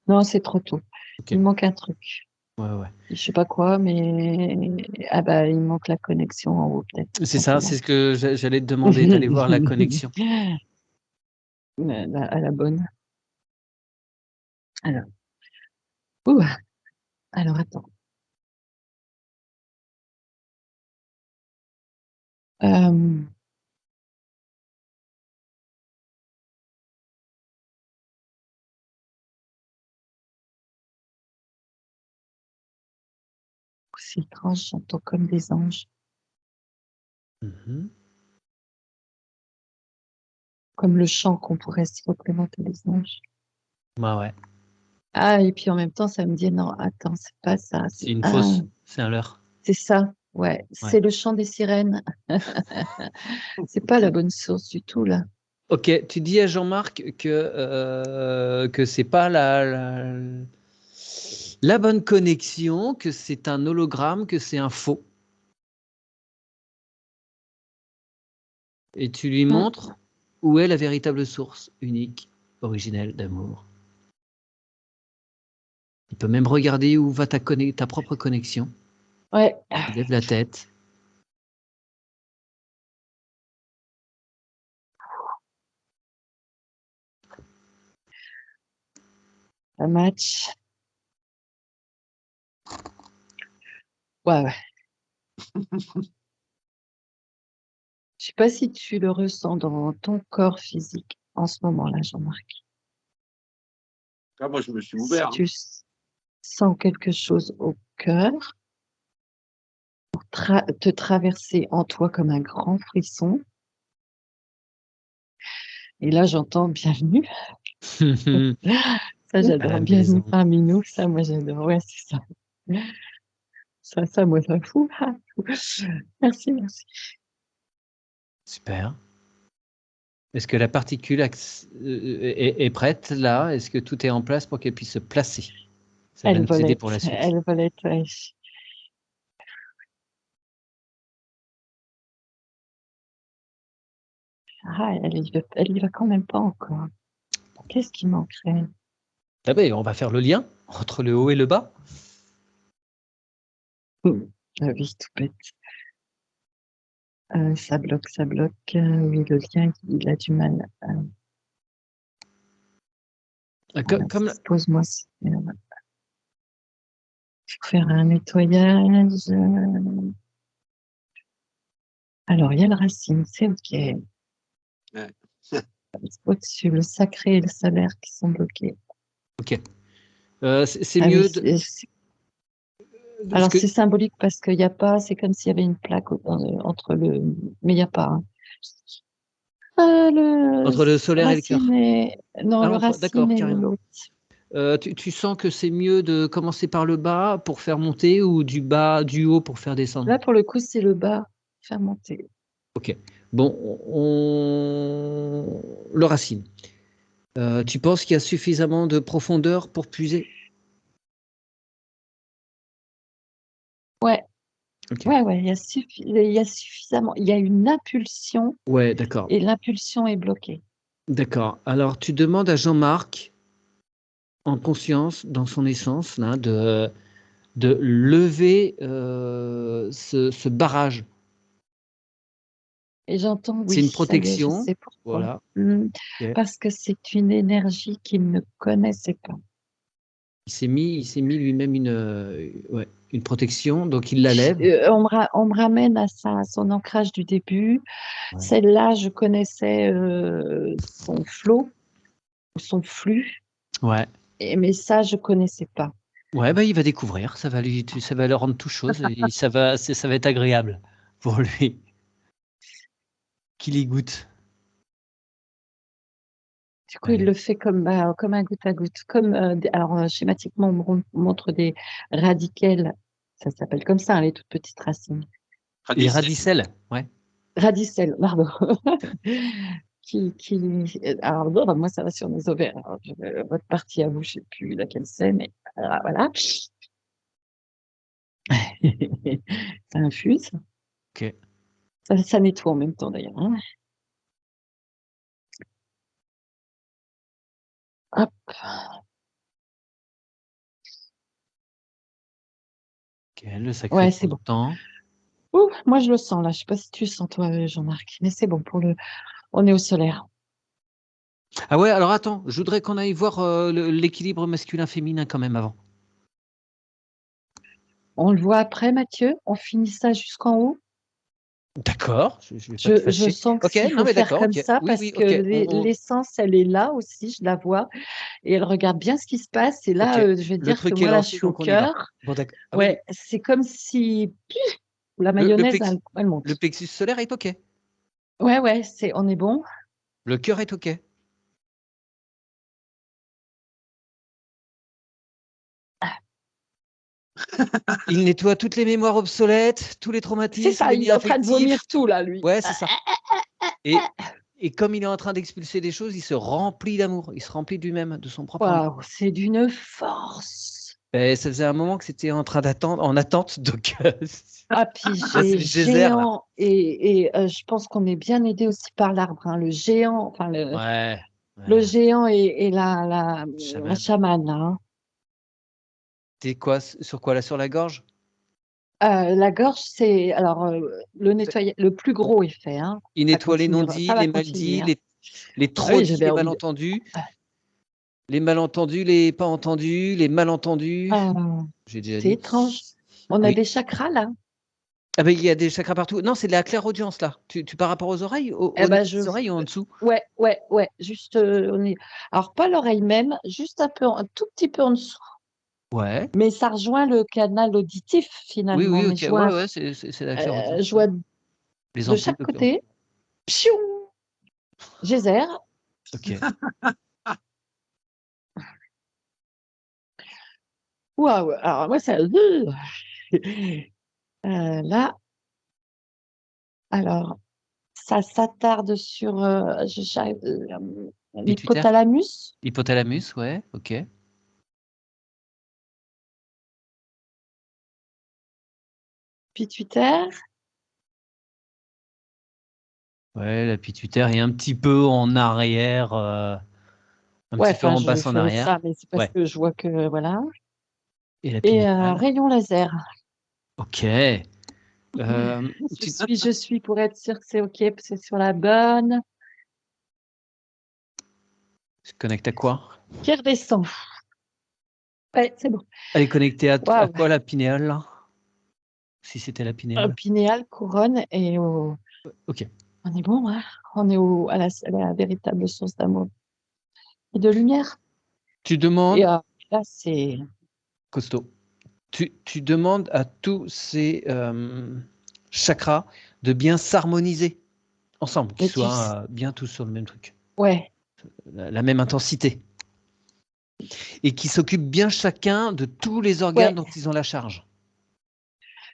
Non, c'est trop tôt. Ok. Il manque un truc. Ouais, ouais. Je sais pas quoi, mais ah bah il manque la connexion en haut peut-être, tout C'est ça, simplement. c'est ce que j'allais te demander, d'aller voir la connexion. À la bonne. Alors, ouh, alors attends. Euh, C'est étrange, j'entends comme des anges. Comme le chant qu'on pourrait se représenter des anges. Bah ouais. Ah, et puis en même temps, ça me dit, non, attends, c'est pas ça. C'est une fausse, c'est un leurre. C'est ça, ouais. C'est le chant des sirènes. C'est pas la bonne source du tout, là. Ok, tu dis à Jean-Marc que c'est pas la bonne connexion, que c'est un hologramme, que c'est un faux. Et tu lui montres où est la véritable source unique, originelle d'amour. Il peut même regarder où va ta propre connexion. Ouais. Il lève la tête. Un match. Ouais. Je sais pas si tu le ressens dans ton corps physique en ce moment-là, Jean-Marc. Ah, moi, je me suis ouvert. Si tu sens quelque chose au cœur, pour te traverser en toi comme un grand frisson. Et là, j'entends bienvenue. Ça, j'adore. Bienvenue parmi nous. Ça, moi, j'adore. Ouais, c'est ça. Ça, moi, ça fout. Merci. Super. Est-ce que la particule est prête là? Est-ce que tout est en place pour qu'elle puisse se placer? Ça va nous aider pour la suite. Elle volette, ouais. Ah, elle y va quand même pas encore. Qu'est-ce qui manquerait? Ah ben, on va faire le lien entre le haut et le bas. Ah oui, tout bête. Ça bloque. Oui, le lien, il a du mal. Pose-moi ça. Pour faire un nettoyage. Alors, il y a la racine, c'est OK. Ouais. Au-dessus, le sacré et le solaire qui sont bloqués. OK. C'est mieux de... Alors, c'est symbolique parce qu'il n'y a pas, c'est comme s'il y avait une plaque entre le... Mais il n'y a pas. Entre le solaire et le cœur. Non, le racine et l'autre. Tu sens que c'est mieux de commencer par le bas pour faire monter ou du haut pour faire descendre? Là, pour le coup, c'est le bas, faire monter. Ok. Bon, le racine. Tu penses qu'il y a suffisamment de profondeur pour puiser? Ouais. Okay. Ouais, il y a suffisamment. Il y a une impulsion. Ouais, d'accord. Et l'impulsion est bloquée. D'accord. Alors, tu demandes à Jean-Marc, en conscience, dans son essence, là, de lever ce barrage. Et j'entends, oui, c'est une ça y protection. est, je sais pourquoi. Voilà. Okay. Parce que c'est une énergie qu'il ne connaissait pas. Il s'est mis lui-même une protection, donc il la lève. On me ramène à son ancrage du début. Ouais. Celle-là, je connaissais son flot, son flux. Ouais. Mais ça, je ne connaissais pas. Ouais, bah, il va découvrir, ça va le rendre tout chose, et ça va être agréable pour lui. Qu'il y goûte. Du coup, il le fait comme un goutte à goutte. Alors, schématiquement, on me montre des radicelles. Ça s'appelle comme ça, les toutes petites racines. Les radicelles, ouais. Radicelles, pardon. Alors, non, moi, ça va sur mes ovaires. Alors, votre partie à vous, je ne sais plus laquelle c'est, mais voilà. Ça infuse. Ok. Ça nettoie en même temps, d'ailleurs. Hein. Hop. Ok, le sacré c'est bon. Temps. Ouh, moi, je le sens, là. Je ne sais pas si tu le sens, toi, Jean-Marc, mais c'est bon. On est au solaire. Ah ouais, alors attends, je voudrais qu'on aille voir l'équilibre masculin-féminin quand même avant. On le voit après, Mathieu. On finit ça jusqu'en haut. D'accord, je vais pas te Je fâcher. sens Ok, qu'il non faut mais faire d'accord, comme ok. ça Oui, parce oui, que ok. l'essence, elle est là aussi, je la vois, et elle regarde bien ce qui se passe. Et Ok. là, je vais Le dire que truc est moi, là, je lancé, suis au donc on y va. cœur. Bon, d'accord. Ah oui, Ouais, c'est comme si la le, le mayonnaise, plex- elle le monte. plexus solaire est ok. Ouais, ouais, on est bon. Le cœur est ok. Il nettoie toutes les mémoires obsolètes, tous les C'est traumatismes, ça, les il est liens en train de affectifs. vomir tout, là, lui. Ouais, c'est ça. Et comme il est en train d'expulser des choses, il se remplit d'amour. Il se remplit de lui-même, de son propre amour. Waouh, c'est d'une force. Et ça faisait un moment que c'était en train d'attendre, en attente, donc Ah, puis là, c'est j'ai le geyser, là. géant, et je pense qu'on est bien aidé aussi par l'arbre, hein, le géant, enfin, Ouais, le ouais. géant et la Chaman. chamane, là, hein. T'es quoi, sur quoi, là, sur la gorge? La gorge, c'est alors le nettoyage, le plus gros est fait, hein. Il Ça nettoie les continuera, non-dits, ça va les continuer, mal-dits, hein. les Ah oui, trop-dits, j'avais envie de. les malentendus, les pas entendus, les malentendus. Ah, J'ai déjà c'est dit. étrange. On a Oui. des chakras là. Ah ben, il y a des chakras partout. Non, c'est de la clairaudience, là. Tu par rapport aux oreilles, Eh au niveau ben des oreilles ou en dessous? ouais, ouais, ouais. Juste, on est. Alors pas l'oreille même, juste un peu, un tout petit peu en dessous. Ouais. Mais ça rejoint le canal auditif Oui, finalement. oui, Mais ok. Ouais, ouais, c'est la clairaudience. je Ouais. vois Les de ampoules chaque de clair. côté. Pfiou, geyser. Ok. Waouh. Alors moi ça. Là, alors. Ça s'attarde sur Pituitaire? l'hypothalamus, Hypothalamus, ouais, ok. pituitaire. Ouais, la pituitaire est un petit peu en arrière, un Ouais, petit peu enfin, en je basse en fais ça, arrière. mais c'est parce Ouais. que je vois que, voilà. Et la Et pinéale. rayon laser. Ok. Euh, tu Je suis pour être sûre que c'est OK, que c'est sur la bonne. te connectes à quoi? Qui redescend. Ouais, c'est bon. Elle est connectée à Waouh. quoi la pinéale, là? Si c'était la pinéale. Pinéal, couronne, et Ok. on est bon, hein. On est à la véritable source d'amour et de lumière. Tu Et demandes, là, c'est. costaud, tu demandes à tous ces chakras de bien s'harmoniser ensemble, qu'ils Mais tu sais, soient bien tous sur le même truc, ouais. la même intensité. Et qui s'occupent bien chacun de tous les organes Ouais, dont ils ont la charge.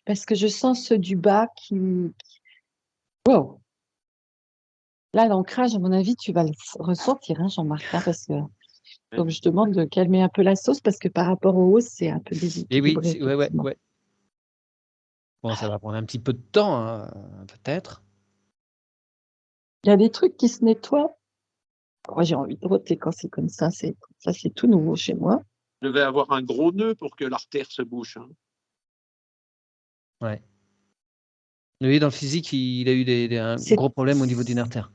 parce que je sens ceux du bas qui. Wow. Là, l'ancrage, à mon avis, tu vas le ressentir, hein, Jean-Marc, hein, parce que donc je demande de calmer un peu la sauce parce que par rapport au haut, c'est un peu Et oui, déséquilibré, ouais, ouais, effectivement. ouais. Bon, ça va prendre un petit peu de temps, hein, peut-être. Il y a des trucs qui se nettoient. Moi, j'ai envie de roter quand c'est comme ça. C'est tout nouveau chez moi. Je devais avoir un gros nœud pour que l'artère se bouche, hein. Ouais. Oui, dans le physique, il a eu un C'est- gros problème au niveau d'une artère.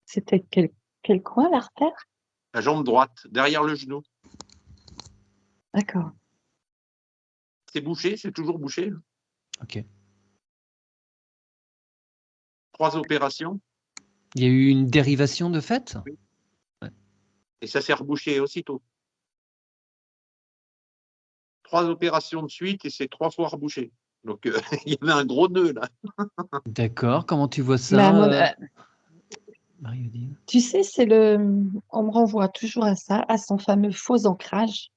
C'était quel coin, l'artère? La jambe droite, derrière le genou. D'accord. C'est bouché, c'est toujours bouché. Ok. 3 opérations. Il y a eu une dérivation de fait? Oui. Ouais. Et ça s'est rebouché aussitôt. 3 opérations de suite et c'est 3 fois rebouché. Donc, il y avait un gros nœud là. D'accord. Comment tu vois Mais ça, Marie-Odile? tu sais, on me renvoie toujours à ça, à son fameux faux ancrage.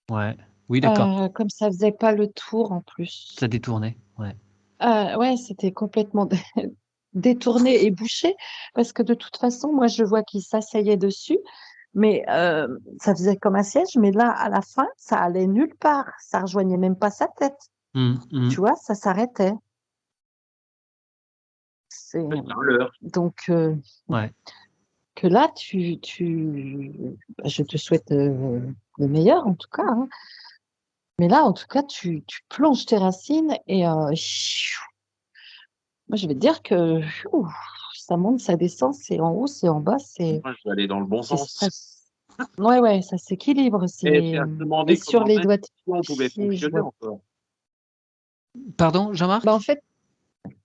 Ouais. Oui, d'accord. Comme ça faisait pas le tour en plus. Ça détournait. Ouais. Ouais, c'était complètement détourné et bouché parce que de toute façon, moi, je vois qu'il s'asseyait dessus, mais ça faisait comme un siège. Mais là, à la fin, ça allait nulle part. Ça rejoignait même pas sa tête. Tu vois, ça s'arrêtait. C'est C'est un leurre. donc Ouais. que là, je te souhaite le meilleur en tout cas, hein. Mais là, en tout cas, tu plonges tes racines et moi, je vais te dire que ouf, ça monte, ça descend, c'est en haut, c'est en bas, Moi, je vais aller dans le bon c'est sens. ouais, ouais, ça s'équilibre. Et c'est à se Et demander sur comment les même doigts de on pouvait pied, je fonctionner vois. encore. Pardon, Bah, Jean-Marc? en fait,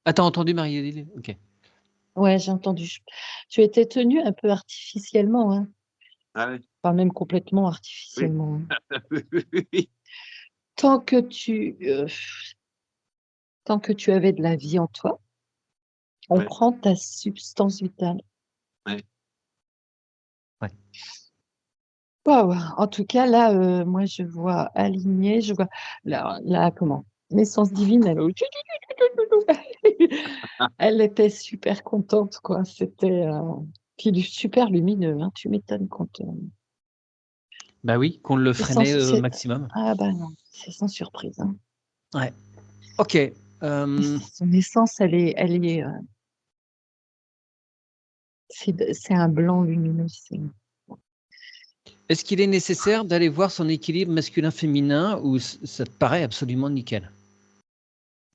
Ah, t'as entendu Marie-Odile? Ok. Ouais, j'ai entendu. Tu étais tenue un peu artificiellement, hein. Ah ouais. Enfin, même complètement Oui. artificiellement, hein. Oui. Tant que tu, tant que tu avais de la vie en toi, on Ouais. prend ta substance vitale. Ouais. Ouais. Waouh. En tout cas, là, moi, je vois aligné, je vois là, comment? Naissance divine, elle, elle était super contente, quoi. C'était puis super lumineux, hein. Tu m'étonnes quand Bah oui, qu'on le c'est sans, freinait au maximum. ah bah non, c'est sans surprise, hein. Ouais. Ok. Son essence, c'est un blanc lumineux. Est-ce qu'il est nécessaire d'aller voir son équilibre masculin-féminin ou ça te paraît absolument nickel?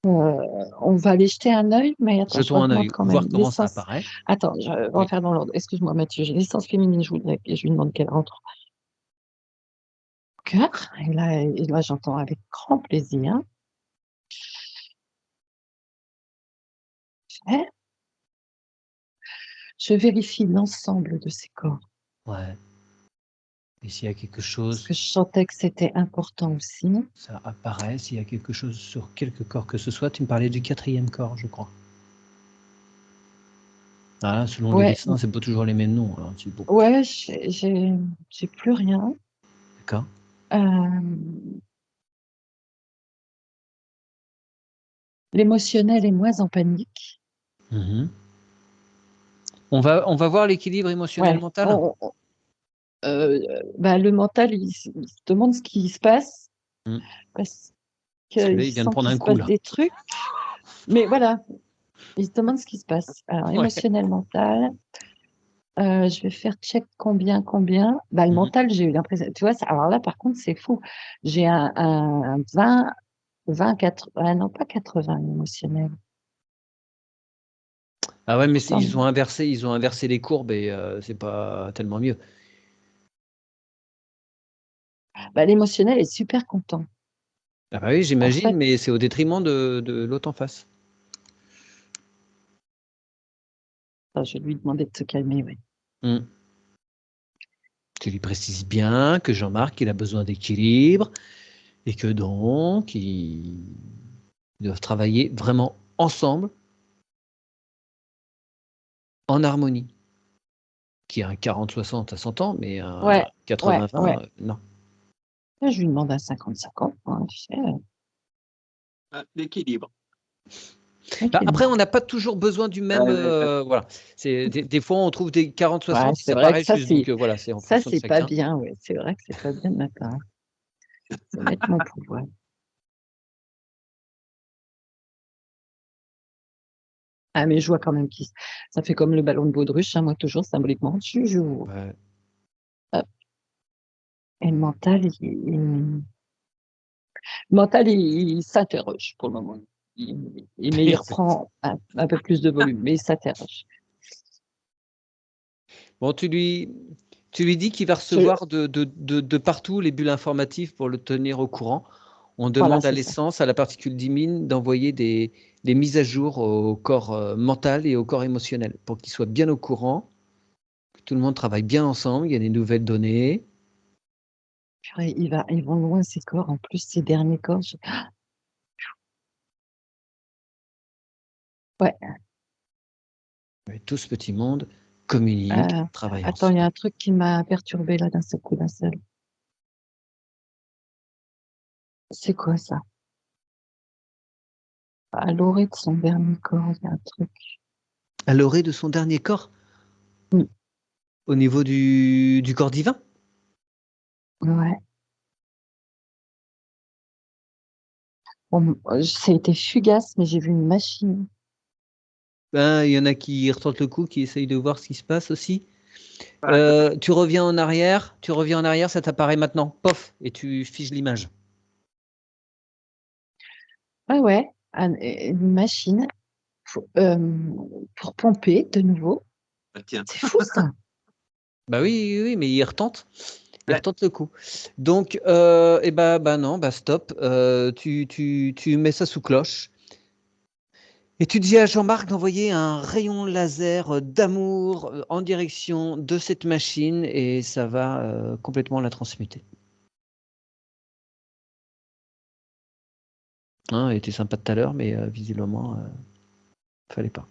On va aller jeter un œil, mais attends, je Jetons un regarde œil, quand voir même. comment ça L'essence. apparaît. Attends, je vais Oui. refaire dans l'ordre. Excuse-moi, Mathieu, j'ai l'essence féminine, je lui demande qu'elle rentre au cœur. Et là, j'entends avec grand plaisir. Fait. Je vérifie l'ensemble de ces corps, Ouais. Et s'il y a quelque parce que chose, je sentais que c'était important aussi. ça apparaît. S'il y a quelque chose sur quelque corps que ce soit, tu me parlais du 4e corps, je crois. Ah, selon les Ouais, dessins, c'est pas toujours les mêmes noms. Alors, bon. ouais, j'ai plus rien. D'accord. L'émotionnel est moins en panique. Mhm. On va voir l'équilibre émotionnel Ouais, mental. bah, le mental, il se demande ce qui se passe, Mhm. parce Parce que qu'il là, il vient de sent prendre qu'il un se coup passe là. des trucs. Mais voilà, il se demande ce qui se passe. Alors, Ouais. émotionnel, mental, je vais faire check combien. Bah, le Mhm. mental, j'ai eu l'impression, tu vois, alors là, par contre, c'est fou. J'ai un 20, 80, non, pas 80 émotionnel. Ah ouais, mais Pourtant, ils ont inversé les courbes et c'est pas tellement mieux. bah, l'émotionnel est super content. Ah bah oui, En j'imagine, fait, mais c'est au détriment de l'autre en face. je vais lui demander de se calmer, oui. Mhm. Tu lui précises bien que Jean-Marc, il a besoin d'équilibre et que donc, ils doivent travailler vraiment ensemble, en harmonie. Qui a un 40-60 à 100 ans, mais un Ouais, ouais, 80-20, ouais. non. Là, je lui demande un 50-50, hein, tu sais, Ah, l'équilibre. Bah, après, équilibre. on n'a pas toujours besoin du même. Voilà. Des fois, on trouve des Ouais, 40-60 et c'est ça vrai paraît que ça, juste. Donc voilà, c'est en fonction de c'est pas chacun. bien, ouais. C'est vrai que c'est pas bien de ma part. Je vais mettre mon pouvoir. Ah, mais je vois quand même ça fait comme le ballon de baudruche, hein, moi, toujours symboliquement. Ouais. Hop. Et le mental, il s'interroge pour le moment. Mais il reprend un peu plus de volume, mais il s'interroge. Bon, tu lui dis qu'il va Je, recevoir de partout les bulles informatives pour le tenir au courant. On voilà, demande à c'est ça. l'essence, à la particule dimine, d'envoyer des mises à jour au corps mental et au corps émotionnel pour qu'il soit bien au courant, que tout le monde travaille bien ensemble, il y a des nouvelles données. Purée, ils vont loin, ces corps. En plus, ces derniers corps. Ouais. Mais tout ce petit monde communique, travaille Attends, il y a ensemble. un truc qui m'a perturbé là d'un seul coup, d'un seul. C'est quoi ça? À l'orée de son dernier corps, il y a un truc. À l'orée de son dernier corps, Mm. au niveau du corps divin. Ouais. Bon, ça a été fugace, mais j'ai vu une machine. Ben, il y en a qui retentent le coup, qui essayent de voir ce qui se passe aussi. Ah, je- Tu reviens en arrière, ça t'apparaît maintenant, pof, et tu figes l'image. Ouais, ouais. Une machine pour, euh, pour pomper de nouveau. ah, tiens. C'est fou ça. Bah oui, oui, oui, mais il Ouais. retente le coup. Donc, et bah non, bah stop, tu mets ça sous cloche. Et tu dis à Jean-Marc d'envoyer un rayon laser d'amour en direction de cette machine et ça va complètement la transmuter. Hein, elle était sympa tout à l'heure, mais visiblement, fallait pas.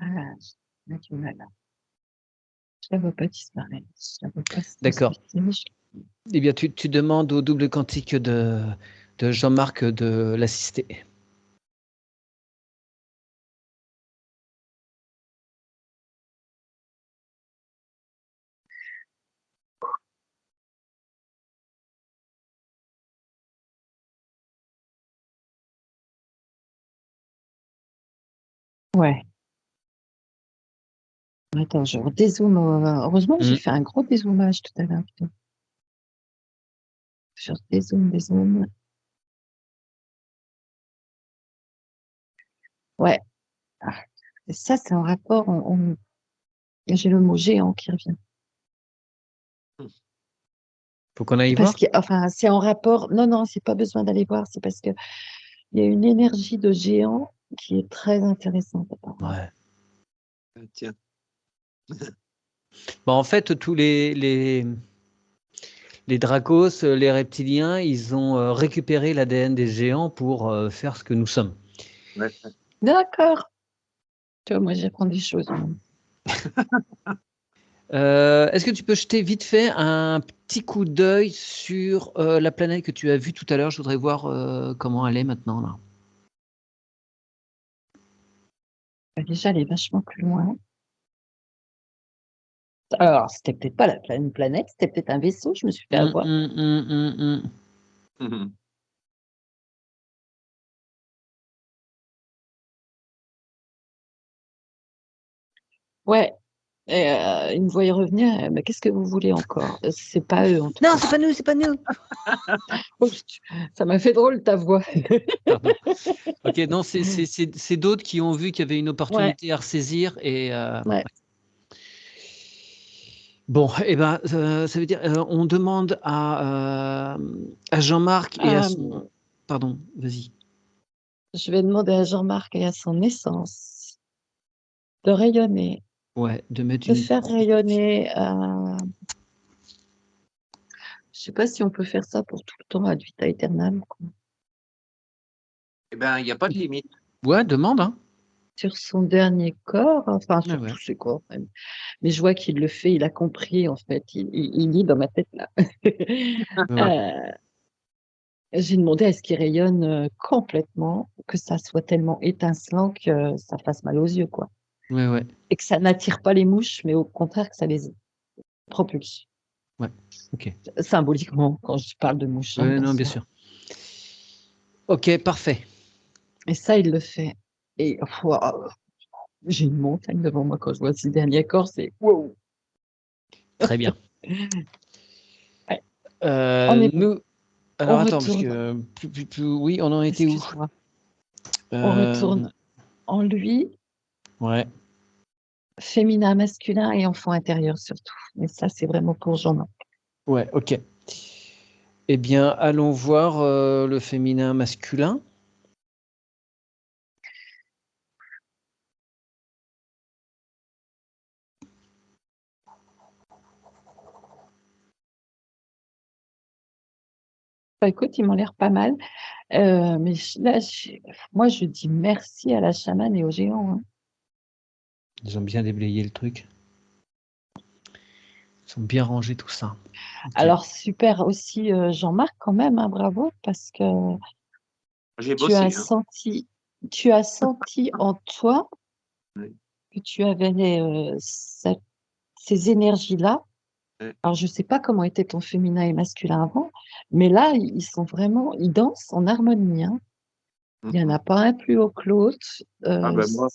Ah, j'ai du mal. Je la vois pas disparaître. Je la vois pas se D'accord. transmuter. Eh bien, tu demandes au double quantique de Jean-Marc de l'assister. Ouais. Attends, je redézoome. Heureusement que j'ai fait un gros dézoomage tout à l'heure. Putain. Je dézoome. Ouais. Ah. Et ça, c'est un rapport. J'ai le mot géant qui revient. Faut qu'on aille Parce voir. que, enfin, c'est en rapport. Non, c'est pas besoin d'aller voir. C'est parce que il y a une énergie de géant qui est très intéressante. Ouais. Tiens. Bon, en fait, tous les Dracos, les reptiliens, ils ont récupéré l'ADN des géants pour faire ce que nous sommes. Ouais. D'accord. Tu vois, moi, j'apprends des choses. Est-ce que tu peux jeter vite fait un petit coup d'œil sur la planète que tu as vue tout à l'heure? Je voudrais voir comment elle est maintenant là. Déjà, elle est vachement plus loin. Alors, c'était peut-être pas une planète, c'était peut-être un vaisseau, je me suis fait avoir. Ouais, et, ils me voyaient revenir, mais qu'est-ce que vous voulez encore? C'est pas eux, en tout Non, cas. c'est pas nous, c'est pas nous. Oh, ça m'a fait drôle, ta voix. Pardon. Ok, non, c'est d'autres qui ont vu qu'il y avait une opportunité à ressaisir et. Ouais. Bon, eh ben, ça veut dire, on demande à Jean-Marc et à son. Pardon, vas-y. Je vais demander à Jean-Marc et à son essence de rayonner, Ouais, de mettre de une. faire rayonner. Je sais pas si on peut faire ça pour tout le temps ad vitam aeternam, quoi. Eh ben, il n'y a pas de limite. Ouais, demande, hein. Sur son dernier corps, enfin Ah sur ouais. tous ses corps même. Mais je vois qu'il le fait, il a compris en fait, il lit dans ma tête là. Ouais. J'ai demandé à ce qu'il rayonne complètement, que ça soit tellement étincelant que ça fasse mal aux yeux, quoi. Ouais, ouais. Et que ça n'attire pas les mouches, mais au contraire que ça les propulse. Ouais. Ok. Symboliquement, quand je parle de mouches, hein, Ouais, bien non, bien sûr. sûr. Ok, parfait. Et ça, il le fait. Et wow, j'ai une montagne devant moi quand je vois ce dernier corps, c'est wow. Très bien. Ouais. On est bon. Nous. On Alors attends, parce retourne. que oui, on en était où? Excuse-moi. On retourne en lui, Ouais. féminin, masculin et enfant intérieur surtout. Mais ça, c'est vraiment pour Jean-Marc. Ouais, ok. Eh bien, allons voir le féminin masculin. Bah, écoute, ils m'ont l'air pas mal. Mais là, moi, je dis merci à la chamane et aux géants, hein. Ils ont bien déblayé le truc. Ils ont bien rangé tout ça. Okay. Alors, super aussi Jean-Marc quand même, hein, bravo, parce que J'ai bossé. Hein. Tu as senti en toi Oui. que tu avais ces énergies-là. Ouais. Alors, je ne sais pas comment était ton féminin et masculin avant, mais là, ils sont vraiment, ils dansent en harmonie, hein. Il n'y en a pas un plus haut que l'autre. Moi,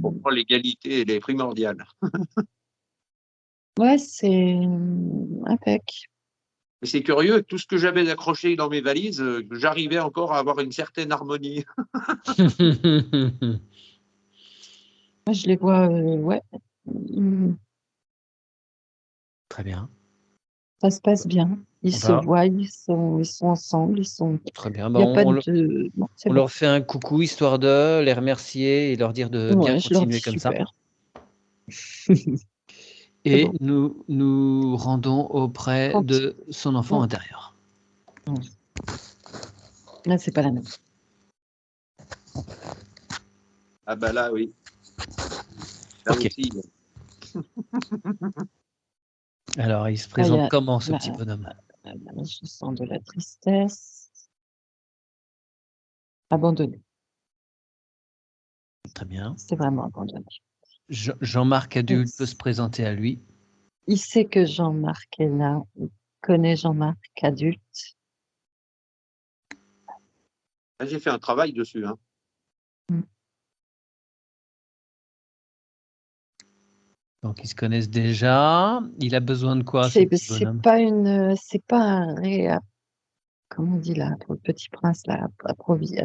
pour moi, l'égalité, elle est primordiale. Ouais, c'est impec. Mais c'est curieux, tout ce que j'avais accroché dans mes valises, j'arrivais encore à avoir une certaine harmonie. Moi, je les vois, ouais, Très bien. Ça se passe bien. Ils se Bah, voient, ils sont ensemble, très bien. il Bah, n'y a pas de... Non, c'est on bon. leur fait un coucou histoire de les remercier et leur dire de bien Ouais, je leur dis continuer comme ça. super. Et bon. nous nous rendons auprès Quand- de son enfant Non. intérieur. Non. Là, c'est pas la même. Ah bah là, oui. Là Ok. aussi. Alors, il se Là, présente comment, ce petit bonhomme? je sens de la tristesse. Abandonné. Très bien. C'est vraiment abandonné. Jean-Marc adulte peut se présenter à lui. Il sait que Jean-Marc est là. Il connaît Jean-Marc adulte. Là, j'ai fait un travail dessus. Hein. Donc, ils se connaissent déjà. Il a besoin de quoi, ce petit bonhomme? C'est pas un comment on dit là, pour le petit prince là, apprivoisé.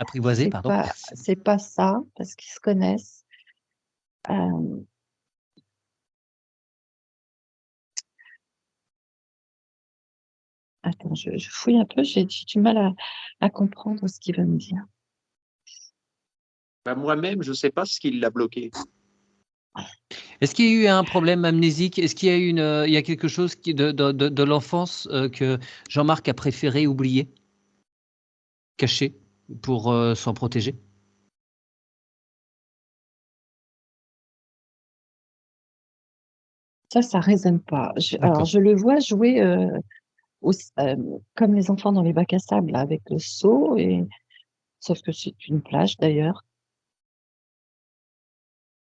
Apprivoisé, pardon. Merci. C'est pas ça, parce qu'ils se connaissent. Euh, Attends, je fouille un peu, j'ai du mal à comprendre ce qu'il veut me dire. Bah, moi-même, je ne sais pas ce qui l'a bloqué. Est-ce qu'il y a eu un problème amnésique? Est-ce qu'il y a eu il y a quelque chose de l'enfance que Jean-Marc a préféré oublier, cacher, pour s'en protéger? Ça résonne pas. Alors, D'accord. je le vois jouer comme les enfants dans les bacs à sable, là, avec le seau, sauf que c'est une plage d'ailleurs.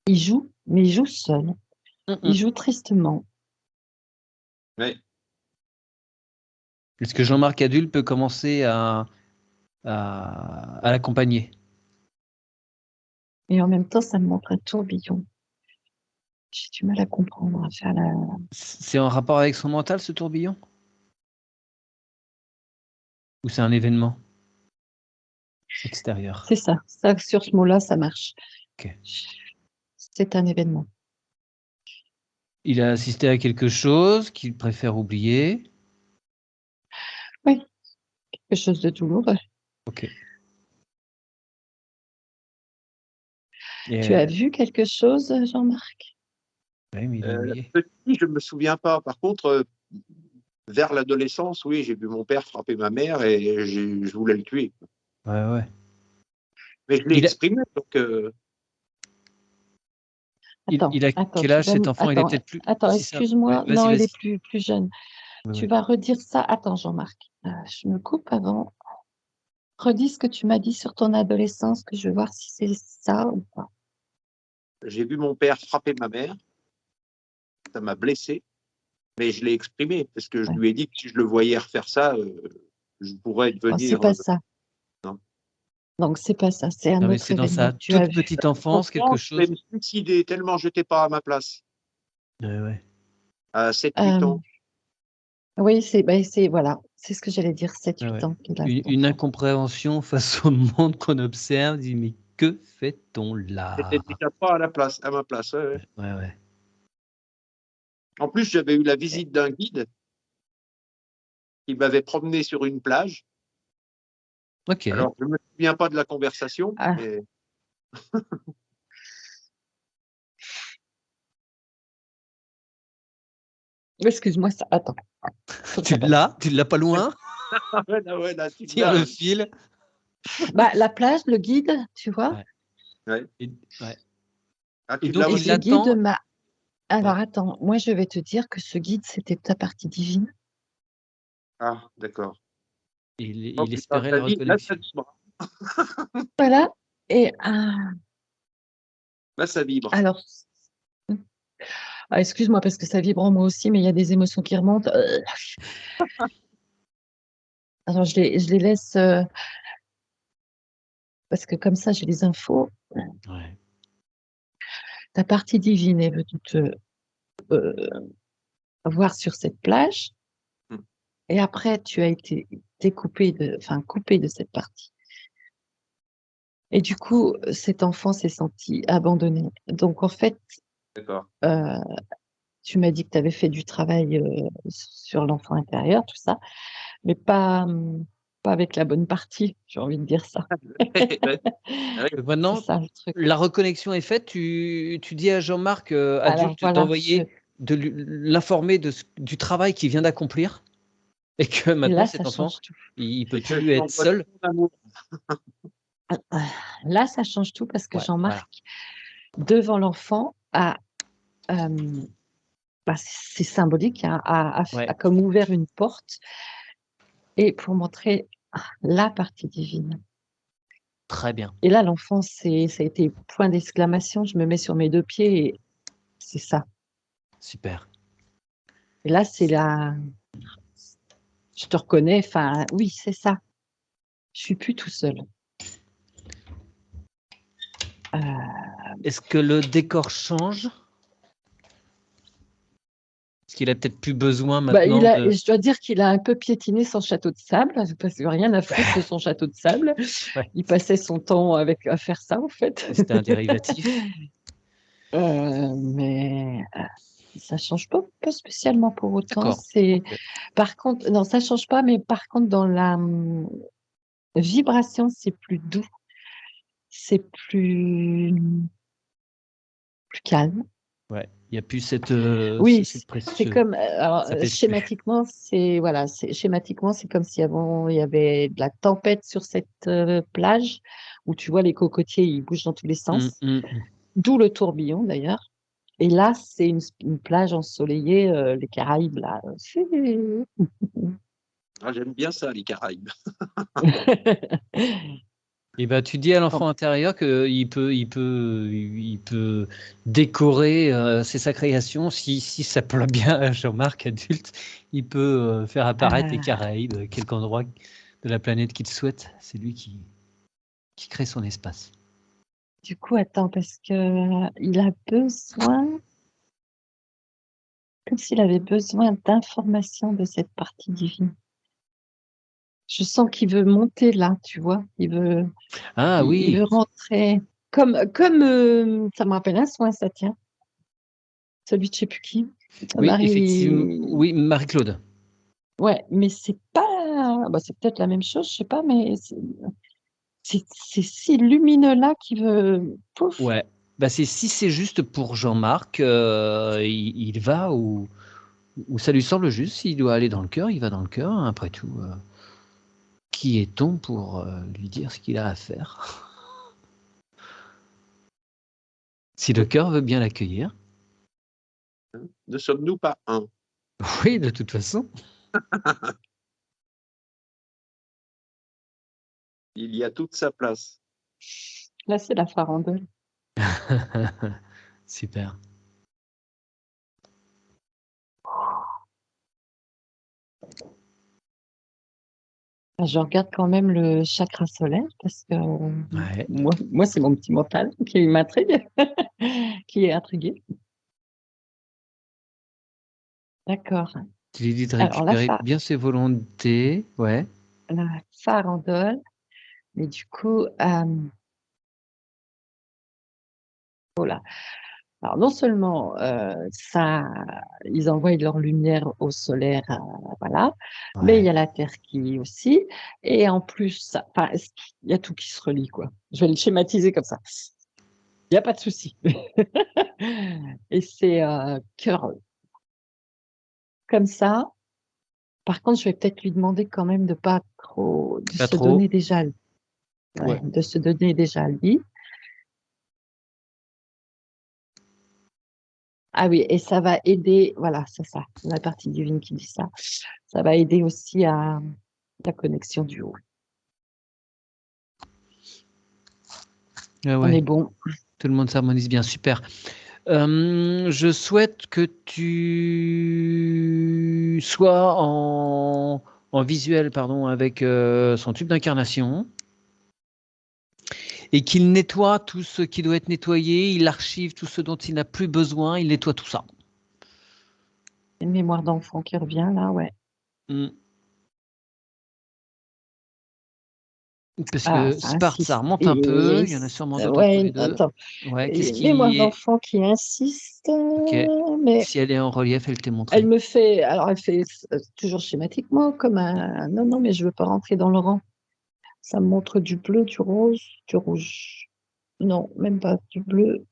Il joue, mais il joue seul. Il joue tristement. Ouais. Est-ce que Jean-Marc adulte peut commencer à l'accompagner? Et en même temps, ça me montre un tourbillon. J'ai du mal à comprendre, à faire la... C'est en rapport avec son mental, ce tourbillon? Ou c'est un événement extérieur? C'est ça. Sur ce mot-là, ça marche. Ok. C'est un événement. Il a assisté à quelque chose qu'il préfère oublier. Oui, quelque chose de douloureux. Ok. Tu as vu quelque chose, Jean-Marc? Oui, mais il a oublié. Petit, je ne me souviens pas. Par contre, vers l'adolescence, oui, j'ai vu mon père frapper ma mère et je voulais le tuer. Ouais, ouais. Mais je l'ai exprimé, donc... Il a Attends, quel âge cet enfant? Il est peut-être plus... attends, Si ça... excuse-moi. Vas-y, Non, il vas-y. est plus jeune. Ouais, Tu ouais. vas redire ça. Attends, Jean-Marc. Je me coupe avant. Redis ce que tu m'as dit sur ton adolescence, que je vais voir si c'est ça ou pas. J'ai vu mon père frapper ma mère. Ça m'a blessé, mais je l'ai exprimé parce que je lui ai dit que si je le voyais refaire ça, je pourrais Oh, c'est devenir... pas ça. non. Donc, c'est pas ça. C'est un Non, mais autre c'est dans sa événement. Tu as toute vu. petite enfance, quelque Je vais chose. me suicider tellement je n'étais pas à ma place. Ouais, ouais. À 7-8 ans. Oui, voilà. C'est ce que j'allais dire, 7-8 Ouais. ans qu'il a. Une incompréhension face au monde qu'on observe. Dit, mais que fait-on J'étais là? déjà pas à la place, à ma place. Ouais, ouais. Ouais, ouais. En plus, j'avais eu la visite d'un guide qui m'avait promené sur une plage. Ok. Alors, je ne me souviens pas de la conversation, Ah, mais excuse-moi, ça. Attends. Tu l'as pas loin? là, tu Tire l'as. le fil. Bah, la plage, le guide, tu vois. Ouais. Ouais. Ouais. Ah, Et tu donc, l'as Et il ce aussi. guide l'attend. m'a. Ouais. Alors, attends. Moi, je vais te dire que ce guide, c'était ta partie divine. Ah, d'accord. Oh, Il putain, espérait la là, ça reconnexion. vibre. Voilà. Et Là, ça vibre. alors, excuse-moi parce que ça vibre en moi aussi, mais il y a des émotions qui remontent. Alors, je les laisse parce que comme ça, j'ai les infos. Ouais. Ta partie divine est venue te voir sur cette plage, Hmm. et après, tu as été coupé de cette partie. Et du coup, cet enfant s'est senti abandonné. Donc, en fait, D'accord. tu m'as dit que tu avais fait du travail sur l'enfant intérieur, tout ça, mais pas avec la bonne partie, j'ai envie de dire ça. C'est Maintenant, ça le truc. la reconnexion est faite. Tu dis à Jean-Marc, Alors adulte, voilà, l'informer du travail qu'il vient d'accomplir et que et maintenant, là, cet ça enfant, change tout. il peut Et que je plus lui être envoie tout seul. mon amour. Là, ça change tout parce que Ouais, voilà. Jean-Marc, devant l'enfant, c'est symbolique, hein, Ouais, a comme ouvert une porte et pour montrer la partie divine. très bien. Et là, l'enfant, ça a été point d'exclamation. Je me mets sur mes 2 pieds et c'est ça. Super. Et là, je te reconnais. Enfin, oui, c'est ça. Je suis plus tout seul. Est-ce que le décor change? Est-ce qu'il a peut-être plus besoin maintenant de... Je dois dire qu'il a un peu piétiné son château de sable, parce qu'il n'a rien à foutre de son château de sable. Ouais, Il passait son temps à faire ça, en fait. c'était un dérivatif. Mais ça change pas spécialement pour autant. D'accord. Ok. Par contre, non, ça change pas, mais par contre, dans la vibration, c'est plus doux, c'est plus calme. Ouais, il n'y a plus cette, Oui, cette c'est pression. comme, alors, Ça pèse plus. schématiquement, c'est comme si avant il y avait de la tempête sur cette plage où tu vois les cocotiers, ils bougent dans tous les Hum, sens, hum, hum. d'où le tourbillon d'ailleurs. Et là, c'est une plage ensoleillée, les Caraïbes, là. Ah, j'aime bien ça, les Caraïbes. Et ben, tu dis à l'enfant intérieur qu'il il peut décorer sa création. Si ça plaît bien à Jean-Marc, adulte, il peut faire apparaître les Ah, Caraïbes, quelque endroit de la planète qu'il souhaite. C'est lui qui crée son espace. du coup, attends, parce que il a besoin, comme s'il avait besoin d'informations de cette partie divine. Je sens qu'il veut monter là, tu vois. Ah Il oui, veut rentrer. Ça me rappelle un soin, ça tient. Celui de je sais plus qui. oui, effectivement. Marie. Oui, Marie-Claude. Ouais, mais c'est pas. Bah, c'est peut-être la même chose, je sais pas, mais c'est si lumineux là qui veut. Pouf. Ouais. Bah, si c'est juste pour Jean-Marc, il va où ça lui semble juste. S'il doit aller dans le cœur, il va dans le cœur. Après tout, qui est-on pour lui dire ce qu'il a à faire? Si le cœur veut bien l'accueillir. Ne sommes-nous pas un? Oui, de toute façon. Il y a toute sa place. Là, c'est la farandole. Super. Je regarde quand même le chakra solaire parce que Ouais. moi c'est mon petit mental qui m'intrigue, qui est intrigué. D'accord. Tu lui dis de Alors récupérer bien ses volontés. Ouais. la farandole, mais du coup, oh là. Alors non seulement ils envoient leur lumière au solaire, voilà, mais il Ouais. y a la Terre qui aussi, et en plus, enfin, il y a tout qui se relie, quoi. Je vais le schématiser comme ça. Il n'y a pas de souci. Et c'est cœur comme ça. Par contre, je vais peut-être lui demander quand même de pas trop, de Pas se trop. donner déjà, ouais, Ouais. de se donner déjà à lui. Ah oui, et ça va aider, voilà, c'est ça, la partie divine qui dit ça. Ça va aider aussi à la connexion du haut. Ah On est ouais. bon. Tout le monde s'harmonise bien. Super. Je souhaite que tu sois en visuel, pardon, avec son tube d'incarnation et qu'il nettoie tout ce qui doit être nettoyé, il archive tout ce dont il n'a plus besoin, il nettoie tout ça. Une mémoire d'enfant qui revient là, ouais. Mm. Parce Ah, que ça Sparte, ça insiste. remonte un peu. Il y en a sûrement d'autres entre les Ouais, deux. attends. Ouais, qu'est-ce Mémoire qui est... d'enfant qui insiste, Ok. mais Si elle est en relief, elle t'est elle montrée. me fait, alors elle fait toujours schématiquement comme un, non, non, mais je veux pas rentrer dans le rang. Ça me montre du bleu, du rose, du rouge. Non, même pas du bleu.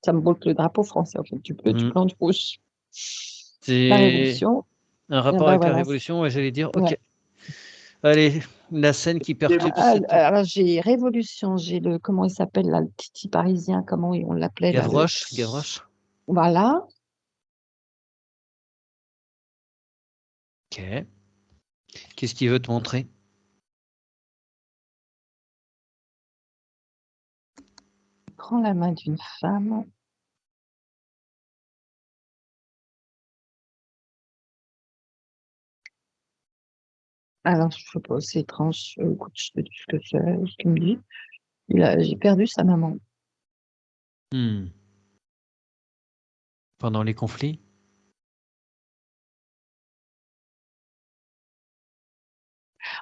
Ça me montre le drapeau français, en fait, du bleu, du Mhm. blanc, du rouge. La C'est Révolution. un Eh rapport ben avec la voilà. Révolution, ouais, j'allais dire, Ouais. ok. Allez, la scène qui perturbe cette Alors, j'ai Révolution, j'ai le, comment il s'appelle, là, le Titi parisien, comment on l'appelait, là, le, Gavroche, Gavroche. voilà. Ok. Qu'est-ce qu'il veut te montrer? Il prend la main d'une femme. Alors, je sais pas, c'est étrange. Écoute, je te dis ce qu'il me dit. J'ai perdu sa maman. Hmm. Pendant les conflits?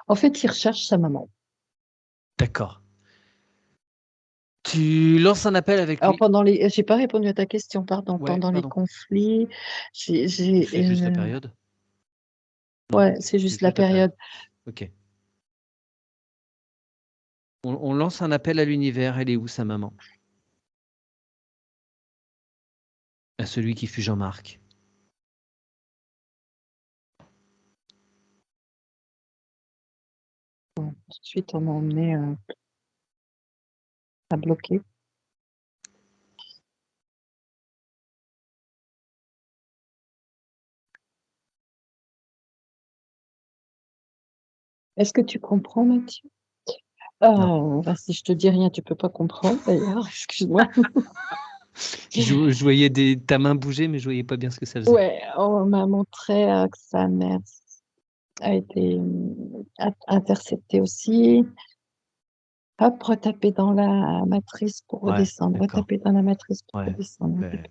En fait, il recherche sa maman. D'accord. Tu lances un appel avec Alors, lui. pendant les, j'ai pas répondu à ta question, pardon. Ouais, Pendant les pardon. conflits, C'est juste la période? Non, ouais, c'est c'est juste la juste la période. période. Ok. On lance un appel à l'univers. Elle est où, sa maman? À celui qui fut Jean-Marc. Bon, tout de suite, on m'a emmené à bloquer. Est-ce que tu comprends, Mathieu? Non. Bah, si je te dis rien, tu peux pas comprendre, d'ailleurs. Excuse-moi. Je voyais ta main bouger, mais je voyais pas bien ce que ça faisait. Ouais, on m'a montré que sa mère a été interceptée aussi. Hop, retaper dans la matrice pour Ouais, redescendre, d'accord. retaper dans la matrice pour Ouais. redescendre. Ben,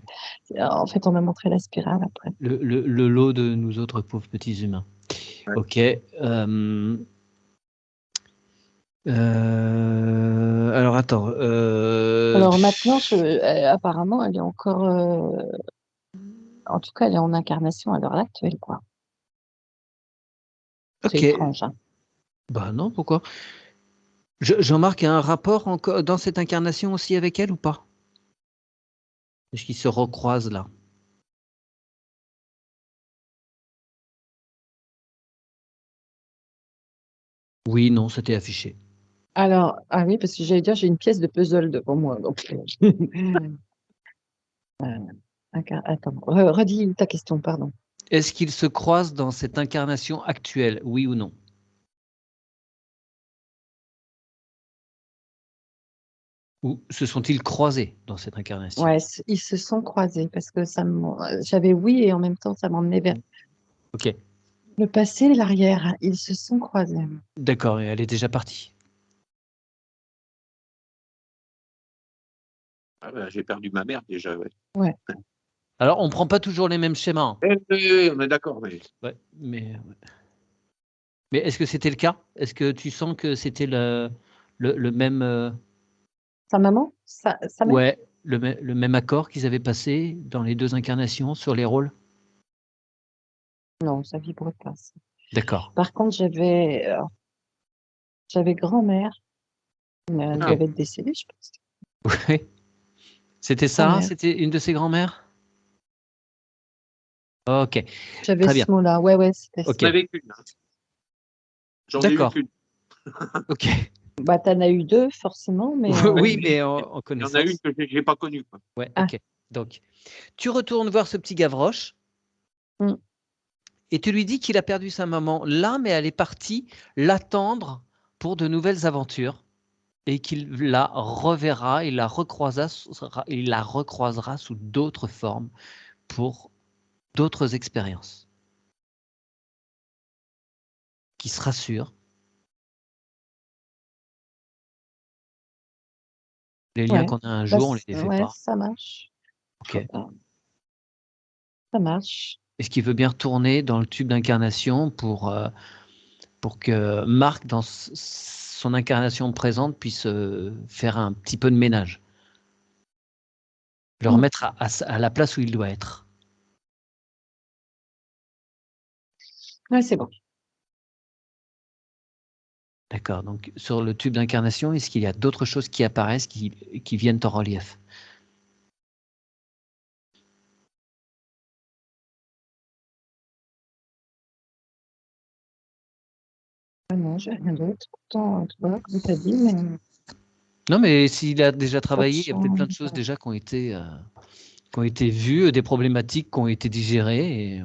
En fait, on m'a montré la spirale après. le lot de nous autres pauvres petits humains. Ouais. Ok. Alors attends. Alors maintenant, apparemment, elle est encore, en tout cas, elle est en incarnation à l'heure actuelle, quoi. C'est Ok. étrange, hein. Bah non, pourquoi? Jean-Marc a un rapport encore dans cette incarnation aussi avec elle ou pas? Est-ce qu'ils se recroisent là? Oui, non, c'était affiché. Alors, ah oui, parce que j'allais dire, j'ai une pièce de puzzle devant moi. Donc, attends, redis ta question, pardon. Est-ce qu'ils se croisent dans cette incarnation actuelle, oui ou non? Ou se sont-ils croisés dans cette incarnation? Ouais, ils se sont croisés parce que j'avais oui et en même temps, ça m'emmenait vers Ok, le passé et l'arrière. Ils se sont croisés. d'accord, et elle est déjà partie. Ah ben, j'ai perdu ma mère déjà. Ouais. Ouais. Alors, on prend pas toujours les mêmes schémas, hein. On est d'accord, mais Ouais, mais est-ce que c'était le cas? Est-ce que tu sens que c'était le même, Sa maman? Sa mère? ouais, le même accord qu'ils avaient passé dans les deux incarnations sur les rôles? Non, ça vibre pas, ça. D'accord. Par contre, j'avais grand-mère, mais elle Ok. devait être décédée, je pense. Ouais. C'était ça? Grand-mère. C'était une de ses grand-mères? Ok, J'avais très bien. ce mot-là. Ouais, ouais, c'était ça. Ok, j'en avais qu'une. Hein. J'en ai eu d'accord. qu'une. Ok. Bah, t'en as eu deux, forcément, mais Oui, Oui, mais mais en il y en a une connaissance. que j'ai pas connue. Quoi. Ouais, ah, ok. Donc, tu retournes voir ce petit Gavroche hmm. et tu lui dis qu'il a perdu sa maman là, mais elle est partie l'attendre pour de nouvelles aventures et qu'il la reverra, il la recroisera sous d'autres formes pour d'autres expériences. Qui se rassure. Les liens Ouais. qu'on a un Bah, jour, on les défait ouais, pas. ça marche. Ok. Ça marche. Est-ce qu'il veut bien retourner dans le tube d'incarnation pour pour que Marc, dans son incarnation présente, puisse faire un petit peu de ménage. Le remettre à la place où il doit être. Ouais, c'est bon. D'accord. Donc, sur le tube d'incarnation, est-ce qu'il y a d'autres choses qui apparaissent, qui viennent en relief? Non, j'ai rien d'autre. Pourtant, tu vois, comme tu as dit, mais Non, mais s'il a déjà travaillé, il y a peut-être plein de attention. choses déjà qui ont été vues, des problématiques qui ont été digérées. Et...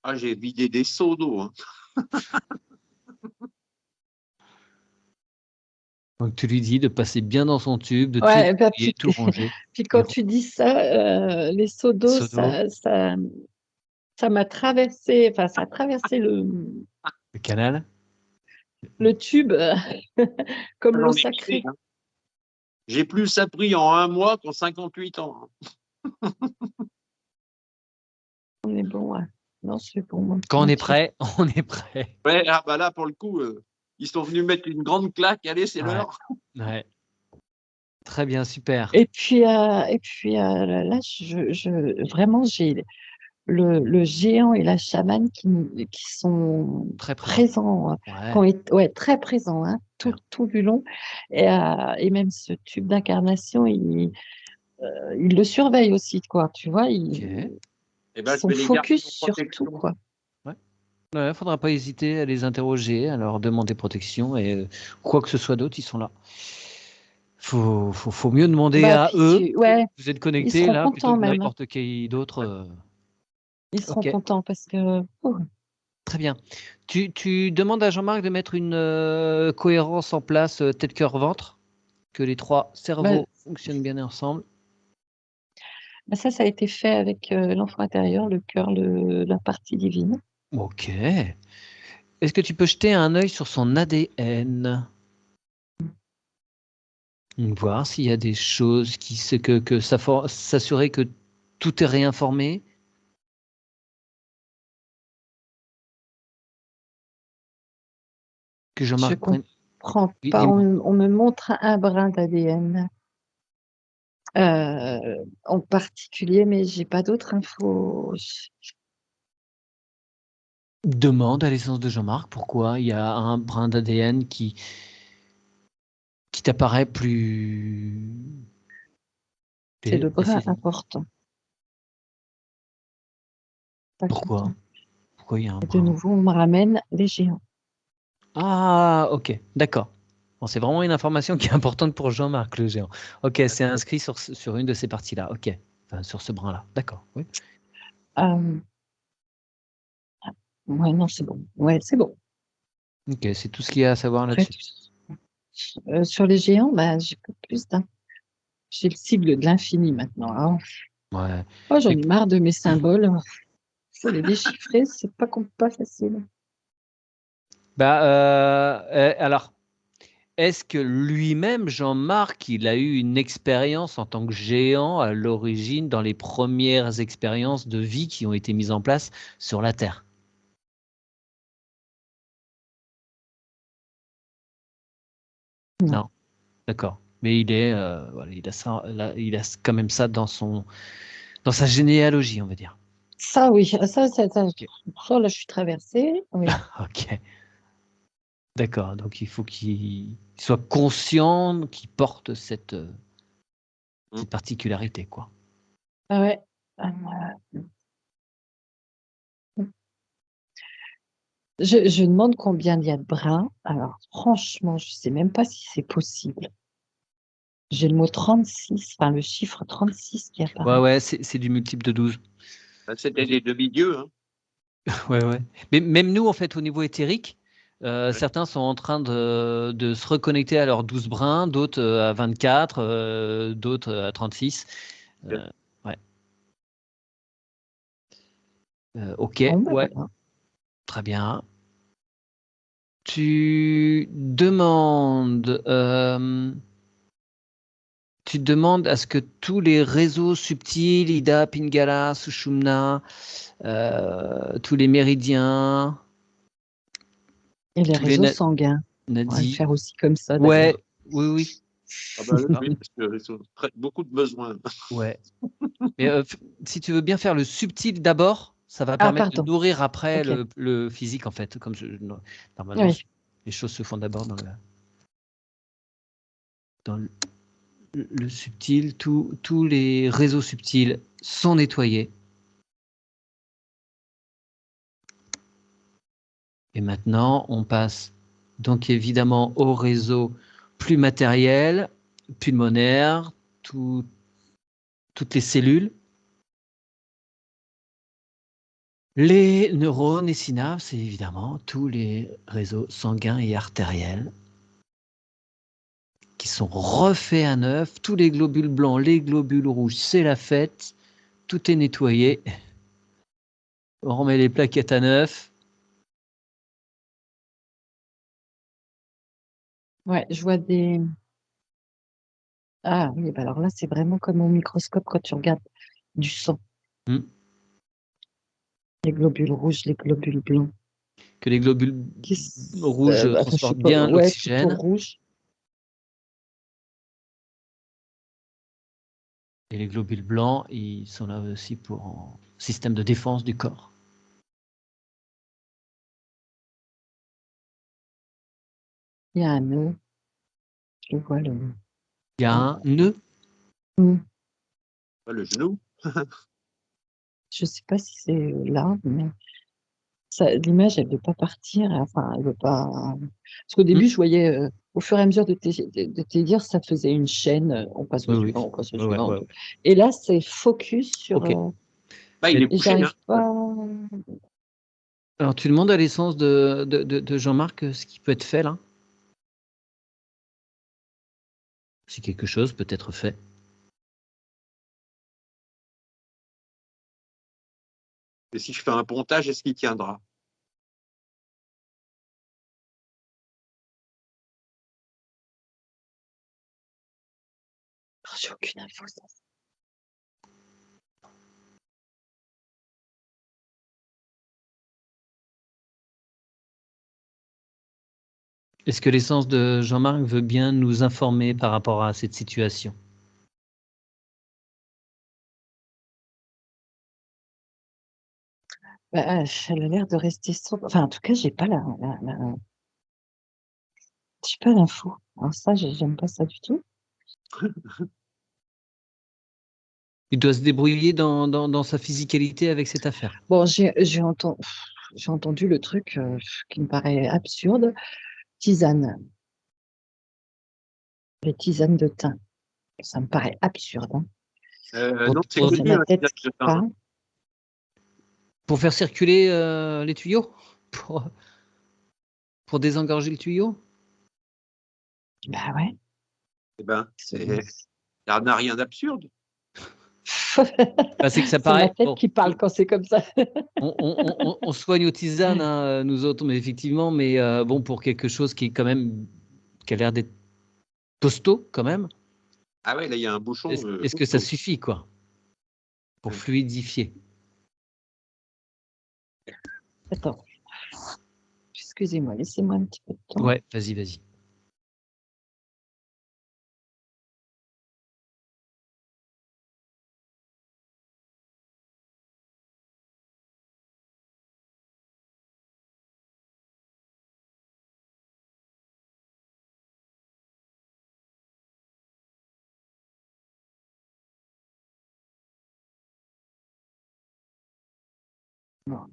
Ah, j'ai vidé des seaux d'eau. Hein. Donc, tu lui dis de passer bien dans son tube, de tout Ouais, bah, nettoyer, tout ranger. puis quand tu dis ça, les seaux d'eau, Seau d'eau, ça m'a traversé, enfin, ça a traversé le canal. le tube comme l'eau J'en ai sacrée. pris, hein. J'ai plus appris en 1 mois qu'en 58 ans. On est bon, ouais. Non, c'est bon. Quand on est prêt, on est prêt. Ouais, ah bah là, pour le coup, ils sont venus mettre une grande claque. Allez, c'est l'heure. Ouais. Très bien, super. Et puis là, vraiment, j'ai le géant et la chamane qui sont Très présents, Ouais. très présents, hein, Super. tout du long. Et même ce tube d'incarnation, il le surveille aussi, quoi. Tu vois, Ok. ils Eh ben, je sont vais les garder focus en sur tout, protection. quoi. Ouais, faudra pas hésiter à les interroger, à leur demander protection et quoi que ce soit d'autre, ils sont là. Faut mieux demander Bah, à puis eux. ouais, Vous êtes ils connectés seront là plutôt contents que même. n'importe qui d'autre. Ils seront Ok, contents parce que très bien. Tu demandes à Jean-Marc de mettre une cohérence en place tête, cœur, ventre, que les trois bah, cerveaux fonctionnent bien ensemble. ça a été fait avec l'enfant intérieur, le cœur, la partie divine. Ok. Est-ce que tu peux jeter un œil sur son ADN? Voir s'il y a des choses s'assurer que tout est réinformé. Que Je Jean-Marc prenne. comprends Oui, pas. dis-moi. On me montre un brin d'ADN en particulier, mais j'ai pas d'autres infos. Demande à l'essence de Jean-Marc pourquoi il y a un brin d'ADN qui t'apparaît plus C'est le brin précisément. important. Pas tout le Pourquoi? temps. Pourquoi il y a un Et de brin? nouveau, on me ramène les géants. Ah, ok, d'accord. Bon, c'est vraiment une information qui est importante pour Jean-Marc, le géant. Ok, c'est inscrit sur une de ces parties-là. Ok, enfin, sur ce brin-là. D'accord. Oui. Euh, ouais, non, c'est bon. Ouais, c'est bon. Ok, c'est tout ce qu'il y a à savoir Après, là-dessus. sur les géants, bah, j'ai pas plus d'un. J'ai le sigle de l'infini maintenant. Ah, Ouais. oh, j'en Et- ai marre de mes symboles. Il faut les déchiffrer, c'est pas facile. Alors, est-ce que lui-même, Jean-Marc, il a eu une expérience en tant que géant à l'origine dans les premières expériences de vie qui ont été mises en place sur la Terre? Non. Non, d'accord. Mais voilà, il a quand même ça dans sa généalogie, on va dire. Ça, oui, Ok. ça, là, je suis traversée. Oui. Ok. D'accord. Donc il faut qu'il soit conscient qu'il porte cette particularité, quoi. Ah ouais. Je demande combien il y a de brins. Alors, franchement, je ne sais même pas si c'est possible. J'ai le mot 36, enfin le chiffre 36 qui apparaît. Ouais, c'est du multiple de 12. C'était des demi-dieux. Hein. Ouais. Mais même nous, en fait, au niveau éthérique, Ouais. certains sont en train de se reconnecter à leurs 12 brins, d'autres à 24, d'autres à 36. Ouais. Ok, Bon, ben ouais, voilà. très bien. Tu demandes à ce que tous les réseaux subtils, Ida, Pingala, Sushumna, tous les méridiens, Et les tous les réseaux sanguins. On va le Nadi. faire aussi comme ça, Ouais, d'ailleurs. oui. Ah bah oui, parce qu'ils ont beaucoup de besoins. Ouais. Mais si tu veux bien faire le subtil d'abord, ça va Ah, permettre de pardon. nourrir après Ok. le physique, en fait. Normalement, Oui. les choses se font d'abord dans le subtil. Tous les réseaux subtils sont nettoyés. Et maintenant, on passe donc évidemment au réseau plus matériel, pulmonaire, toutes les cellules, les neurones et synapses, et évidemment tous les réseaux sanguins et artériels qui sont refaits à neuf, tous les globules blancs, les globules rouges, c'est la fête, tout est nettoyé. On remet les plaquettes à neuf. Ouais, je vois des. Ah oui, bah alors là, c'est vraiment comme au microscope quand tu regardes du sang. Les globules rouges, les globules blancs. Que les globules rouges Enfin, je sais transportent pas, bien ouais, plutôt l'oxygène. rouge. Et les globules blancs, ils sont là aussi pour un système de défense du corps. Il y a un nœud. Je vois le. Il y a un nœud. Le genou. Je sais pas si c'est là, mais l'image, elle veut pas partir. Enfin, elle veut pas. Parce qu'au début, je voyais, au fur et à mesure de te dire, ça faisait une chaîne. On passe au Oui, suivant, on passe au ouais, suivant. ouais. Et là, c'est focus sur. Ok. Bah, il est Et bouché. Hein. j'arrive pas. Alors, tu demandes à l'essence de Jean-Marc ce qui peut être fait là. Si quelque chose peut être fait. Et si je fais un pontage, est-ce qu'il tiendra? Oh, j'ai aucune info. Ça. Est-ce que l'essence de Jean-Marc veut bien nous informer par rapport à cette situation? Bah, elle a l'air de rester sobre. Enfin, en tout cas, j'ai pas j'ai pas l'info. Alors ça, j'aime pas ça du tout. Il doit se débrouiller dans sa physicalité avec cette affaire. Bon, j'ai entendu le truc qui me paraît absurde. Tisane. Les tisanes de thym. Ça me paraît absurde. Hein. Non, c'est C'est connu. ma Hein, tête qui parle. Pour faire circuler les tuyaux? Pour désengorger le tuyau? Bah ouais. Eh ben, il n'a rien d'absurde. Bah, c'est que ça C'est ma paraît. tête Bon, qui parle quand c'est comme ça. on soigne aux tisanes, hein, nous autres, mais effectivement, mais bon, pour quelque chose qui est quand même, qui a l'air d'être costaud quand même. Ah ouais, là, il y a un bouchon. Est-ce que ça suffit, quoi, pour fluidifier? Attends. Excusez-moi, laissez-moi un petit peu de temps. Ouais, vas-y. Bon.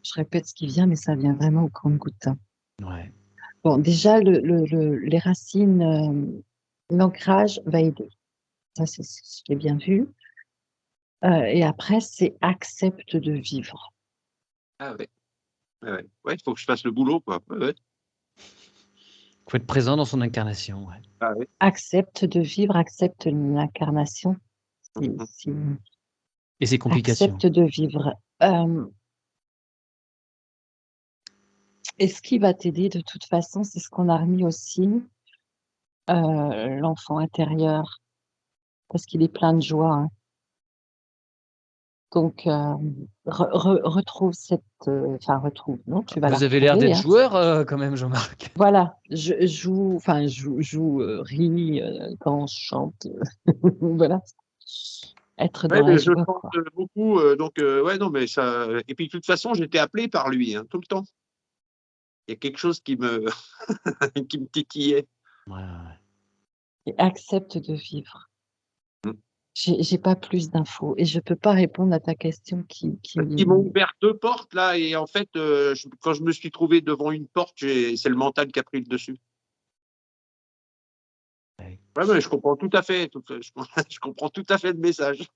Je répète ce qui vient, mais ça vient vraiment au compte-gouttes. Hein. Ouais. Bon, déjà, les racines, l'ancrage va aider. Ça, je l'ai bien vu. Et après, c'est accepte de vivre. Ah ouais. Ouais, il faut que je fasse le boulot, quoi. Ouais. Faut être présent dans son incarnation. Ouais. Ah ouais. Accepte de vivre, accepte l'incarnation. Et ses complications. Accepte de vivre. Et ce qui va t'aider, de toute façon, c'est ce qu'on a remis aussi, l'enfant intérieur, parce qu'il est plein de joie. Hein. Donc, retrouve cette... Enfin, retrouve, non, tu vas la Vous avez l'air retrouver. d'être Hein. joueur quand même, Jean-Marc. Voilà, je joue, ris quand je chante. Voilà, être Ouais, dans la mais je joie, chante quoi. beaucoup, donc ouais, non, mais ça. Et puis de toute façon, j'étais appelé par lui, hein, tout le temps. Il y a quelque chose qui me qui me titillait. Ouais. Et accepte de vivre. Mm. J'ai pas plus d'infos et je peux pas répondre à ta question qui Parce qu'ils m'ont ouvert 2 portes là, et en fait, quand je me suis trouvé devant une porte, c'est le mental qui a pris le dessus. Ouais. Ouais, mais je comprends tout à fait, je comprends tout à fait le message.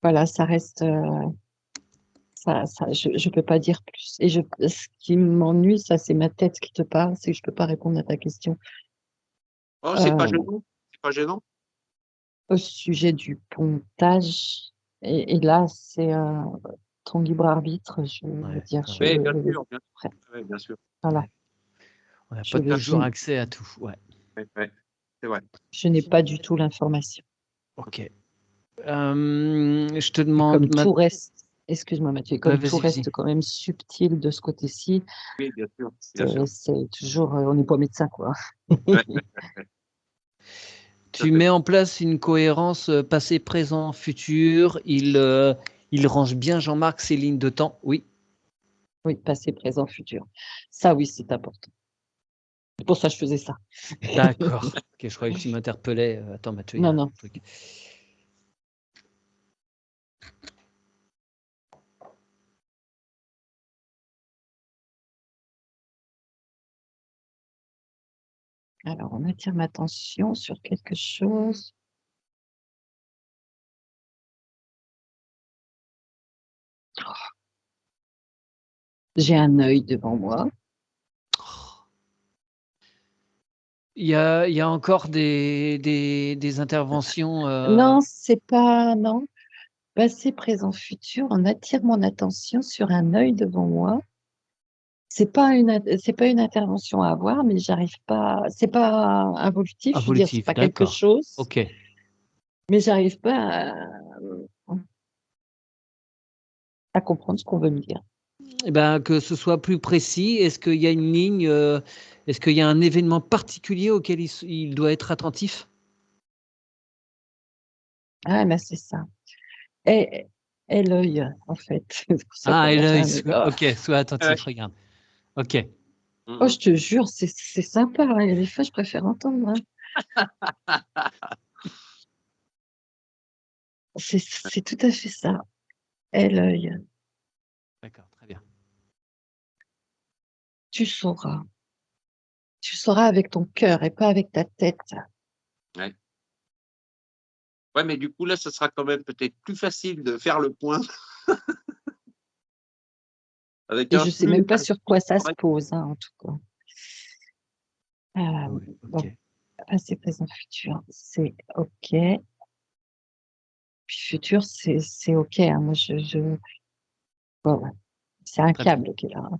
Voilà, ça reste, je peux pas dire plus. Et ce qui m'ennuie, ça, c'est ma tête qui te parle, c'est que je peux pas répondre à ta question. Oh, c'est pas Euh, gênant, c'est pas gênant. Au sujet du pontage, et là, c'est ton libre arbitre, je veux Ouais, dire, ça va. Oui, bien sûr, bien sûr. ouais, Ouais, bien sûr. voilà, Ouais. On n'a je, pas je, toujours accès à tout. Ouais. Ouais, ouais, c'est vrai. je n'ai pas du tout l'information. Ok. Je te Et demande comme tout maintenant. reste, excuse-moi Mathieu, Ouais, comme tout vas-y, vas-y. reste quand même subtil de ce côté-ci, Oui, bien sûr, bien sûr. c'est toujours, on n'est pas médecin, quoi. Ouais, ouais, ouais, tout à Tu fait. mets en place une cohérence passé, présent, futur. Il range bien, Jean-Marc, ses lignes de temps. Oui. Oui, passé, présent, futur. Ça, oui, c'est important. C'est pour ça que je faisais ça. D'accord. Ok, je croyais que tu m'interpellais. Attends, Mathieu, il y a Non, un non. truc. Alors, on attire ma attention sur quelque chose. J'ai un œil devant moi. Il y a encore des interventions. Non, c'est pas, non. Passé, présent, futur, on attire mon attention sur un œil devant moi. C'est pas une intervention à avoir, mais j'arrive pas, c'est pas involutif, je veux dire, c'est Involutif. pas quelque D'accord. chose, Ok. mais j'arrive pas à comprendre ce qu'on veut me dire. Eh ben, que ce soit plus précis, est-ce qu'il y a une ligne, est-ce qu'il y a un événement particulier auquel il doit être attentif? Ah, ben c'est ça. Et, et l'œil, en fait. C'est pour ça Ah, qu'on et a fait l'œil, un œil. Oh, ok, sois Ouais. attentif, regarde. Ok. oh, Mhm. je te jure, c'est sympa. Hein. Il y a des fois, je préfère entendre. Hein. C'est tout à fait ça. Et l'œil, D'accord, très bien. tu sauras. Tu sauras avec ton cœur et pas avec ta tête. Ouais. Ouais, mais du coup, là, ça sera quand même peut-être plus facile de faire le point avec Et un je sais flux. même pas sur quoi ça se pose, hein, en tout cas. Oui, ok. Bon, passé, présent, futur, c'est OK. Puis futur, c'est OK. Hein. Moi, ouais, ouais. C'est un Très bien. câble qui est là. Hein.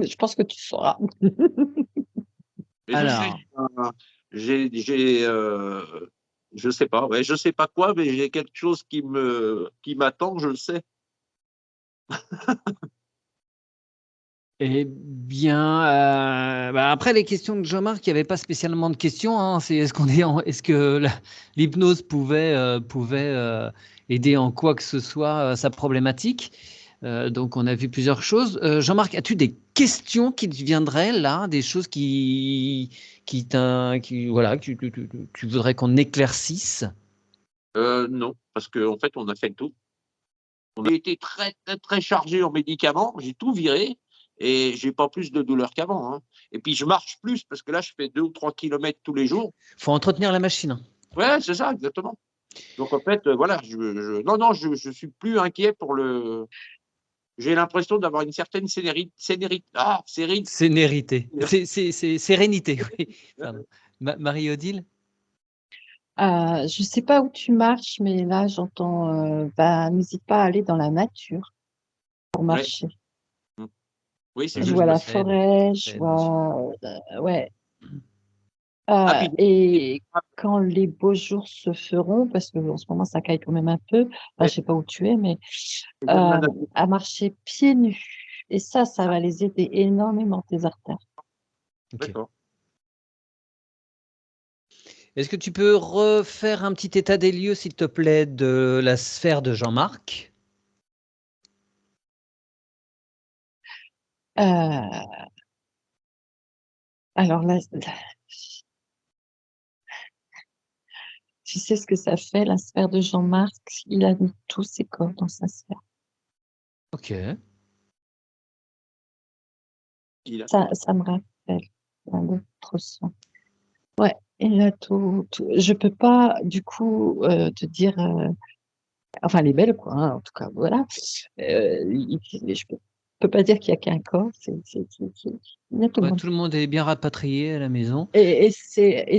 Je pense que tu sauras. Mais je sais, Alors, j'ai, je sais pas, ouais, je sais pas quoi, mais j'ai quelque chose qui m'attend, je le sais. eh bien, bah, après les questions de Jean-Marc, il n'y avait pas spécialement de questions. Hein. C'est est-ce que l'hypnose pouvait aider en quoi que ce soit sa problématique? Donc, on a vu plusieurs choses. Jean-Marc, as-tu des questions qui te viendraient là, des choses voilà, que tu voudrais qu'on éclaircisse? Non, parce qu'en fait, on a fait le tout. On a été très, très, très chargé en médicaments. J'ai tout viré et j'ai pas plus de douleur qu'avant. Hein. Et puis, je marche plus parce que là, je fais 2 ou 3 kilomètres tous les jours. Faut entretenir la machine. Hein. Ouais, c'est ça, exactement. Donc, en fait, voilà, non, non, je suis plus inquiet pour le. J'ai l'impression d'avoir une certaine Sénérité. C'est sérénité, oui. Pardon. Marie-Odile? Je sais pas où tu marches, mais là, j'entends, bah, n'hésite pas à aller dans la nature pour Ouais. marcher. Oui, c'est Je Je vois la juste. procède, forêt, je je procède, bien sûr. vois, ouais, Puis, Et quand les beaux jours se feront, parce que en ce moment ça caille quand même un peu, enfin, je sais pas où tu es, mais à marcher pieds nus. Et ça va les aider énormément, tes artères. Ok. d'accord. Est-ce que tu peux refaire un petit état des lieux, s'il te plaît, de la sphère de Jean-Marc? Alors là, tu sais ce que ça fait, la sphère de Jean-Marc? Il a mis tous ses corps dans sa sphère. Ok. Ça me rappelle un autre son. Ouais, il a tout. Je peux pas, du coup, te dire. Enfin, elle est belle, quoi, hein, en tout cas, voilà. Je peux pas dire qu'il y a qu'un corps. Il y a tout le Ouais, monde. tout le monde est bien rapatrié à la maison. Et c'est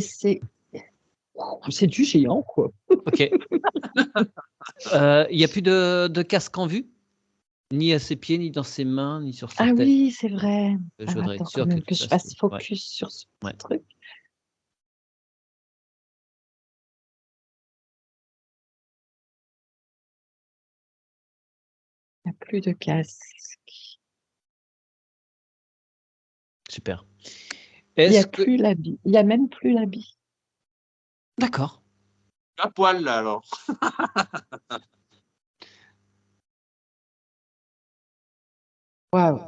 du géant, quoi. Ok. Il n'y a plus de casque en vue, ni à ses pieds, ni dans ses mains, ni sur sa Ah tête. oui, c'est vrai. Je Alors voudrais être attends, quand sûr que même, tu que je fasses. fasse Ouais, focus sur ce ouais. truc. Il n'y a plus de casque. Super. Il n'y a Est-ce que. plus l'habit. Il n'y a même plus l'habit. D'accord. À poil, là, alors. Waouh.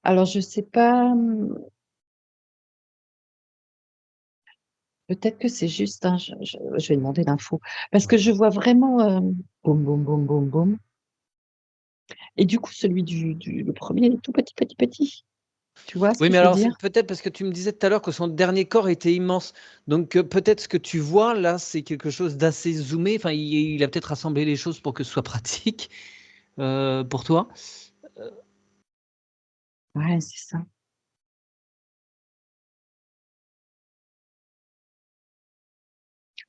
Alors, je sais pas. Peut-être que c'est juste. Hein, je vais demander l'info. Parce que je vois vraiment boum, boum, boum, boum, boum. Et du coup, celui le premier, il est tout petit, petit, petit. Tu vois ce Oui, que mais je veux alors, c'est dire? peut-être parce que tu me disais tout à l'heure que son dernier corps était immense. Donc, peut-être ce que tu vois là, c'est quelque chose d'assez zoomé. Enfin, il a peut-être rassemblé les choses pour que ce soit pratique pour toi. Ouais, c'est ça.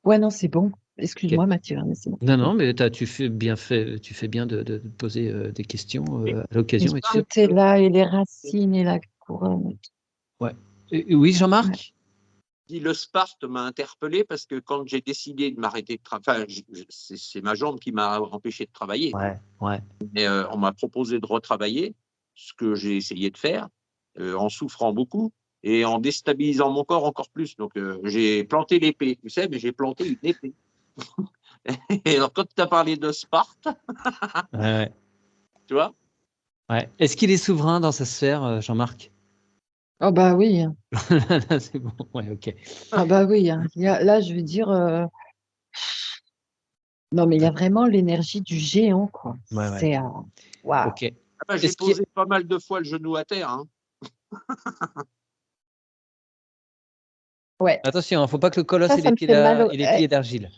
Ouais, non, c'est bon. Ok. Excuse-moi, Mathieu, hein, mais c'est bon. Non, non, mais tu fais bien de poser des questions à Et l'occasion. Et tu sais, tout est là, et les racines, et la couronne. ouais. Oui, Ouais. Jean-Marc? Dit le Sparte m'a interpellé parce que quand j'ai décidé de m'arrêter de travailler, c'est ma jambe qui m'a empêché de travailler. Ouais, ouais. Et on m'a proposé de retravailler, ce que j'ai essayé de faire, en souffrant beaucoup et en déstabilisant mon corps encore plus. Donc, j'ai planté l'épée, tu sais, mais j'ai planté une épée. Et alors, quand tu as parlé de Sparte, Ouais, ouais. tu vois, Ouais. Est-ce qu'il est souverain dans sa sphère, Jean-Marc? Oh bah oui, hein. C'est bon, ouais, ok. Ah bah oui, hein. Là, je veux dire, non, mais il y a vraiment l'énergie du géant, quoi. Ouais, ouais. C'est, waouh. Ok. ah ben, j'ai Est-ce qu'il y a- posé pas mal de fois le genou à terre. Hein. Ouais. Attention, il ne faut pas que le colosse ait Ça me fait mal ait les pieds d'argile.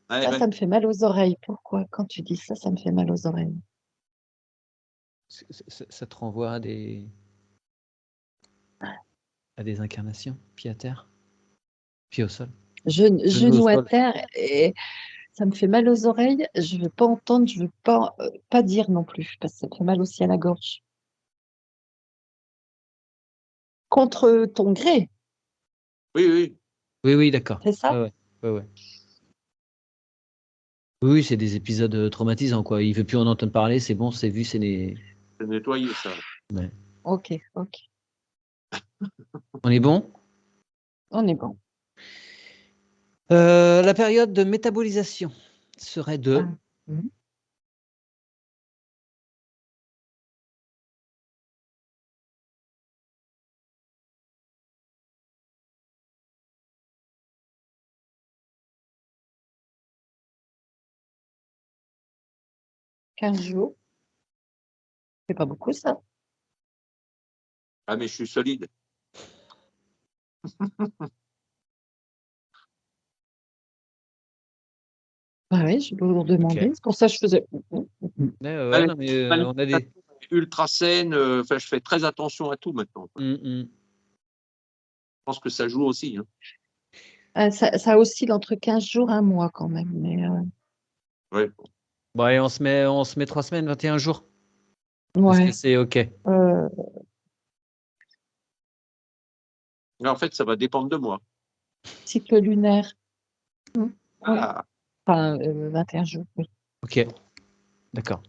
Ouais, ouais. ça me fait mal aux oreilles. Pourquoi? Quand tu dis ça, ça me fait mal aux oreilles. Ça te renvoie à des incarnations, pieds à terre, pieds au sol. Genou au Genou à sol. terre et ça me fait mal aux oreilles. Je veux pas entendre, je veux pas dire non plus parce que ça me fait mal aussi à la gorge. Contre ton gré, Oui, oui. Oui, oui, d'accord. c'est ça? Ouais, ouais, ouais, ouais. Oui, oui, c'est des épisodes traumatisants, quoi. Il ne veut plus en entendre parler, c'est bon, c'est vu, c'est des. C'est nettoyé, ça. Ouais. Ok, ok. On est bon? On est bon. La période de métabolisation serait de. Ah, mhm. 15 jours. C'est pas beaucoup, ça. Ah, mais je suis solide. Ah oui, je peux vous Ok. demander. C'est pour ça que je faisais. Ouais, Ah, ouais, non, mais on a des. ultra saine. Enfin, je fais très attention à tout maintenant. Je Mm. pense que ça joue aussi. Hein. Ça oscille entre 15 jours et un mois quand même. Mais, Ouais. Bon, allez, on se met 3 semaines, 21 jours. Est-ce que ouais. c'est ok? Euh, Mais en fait, ça va dépendre de moi. Cycle lunaire. Oui. Ah, Enfin, 21 jours, oui. Ok, d'accord.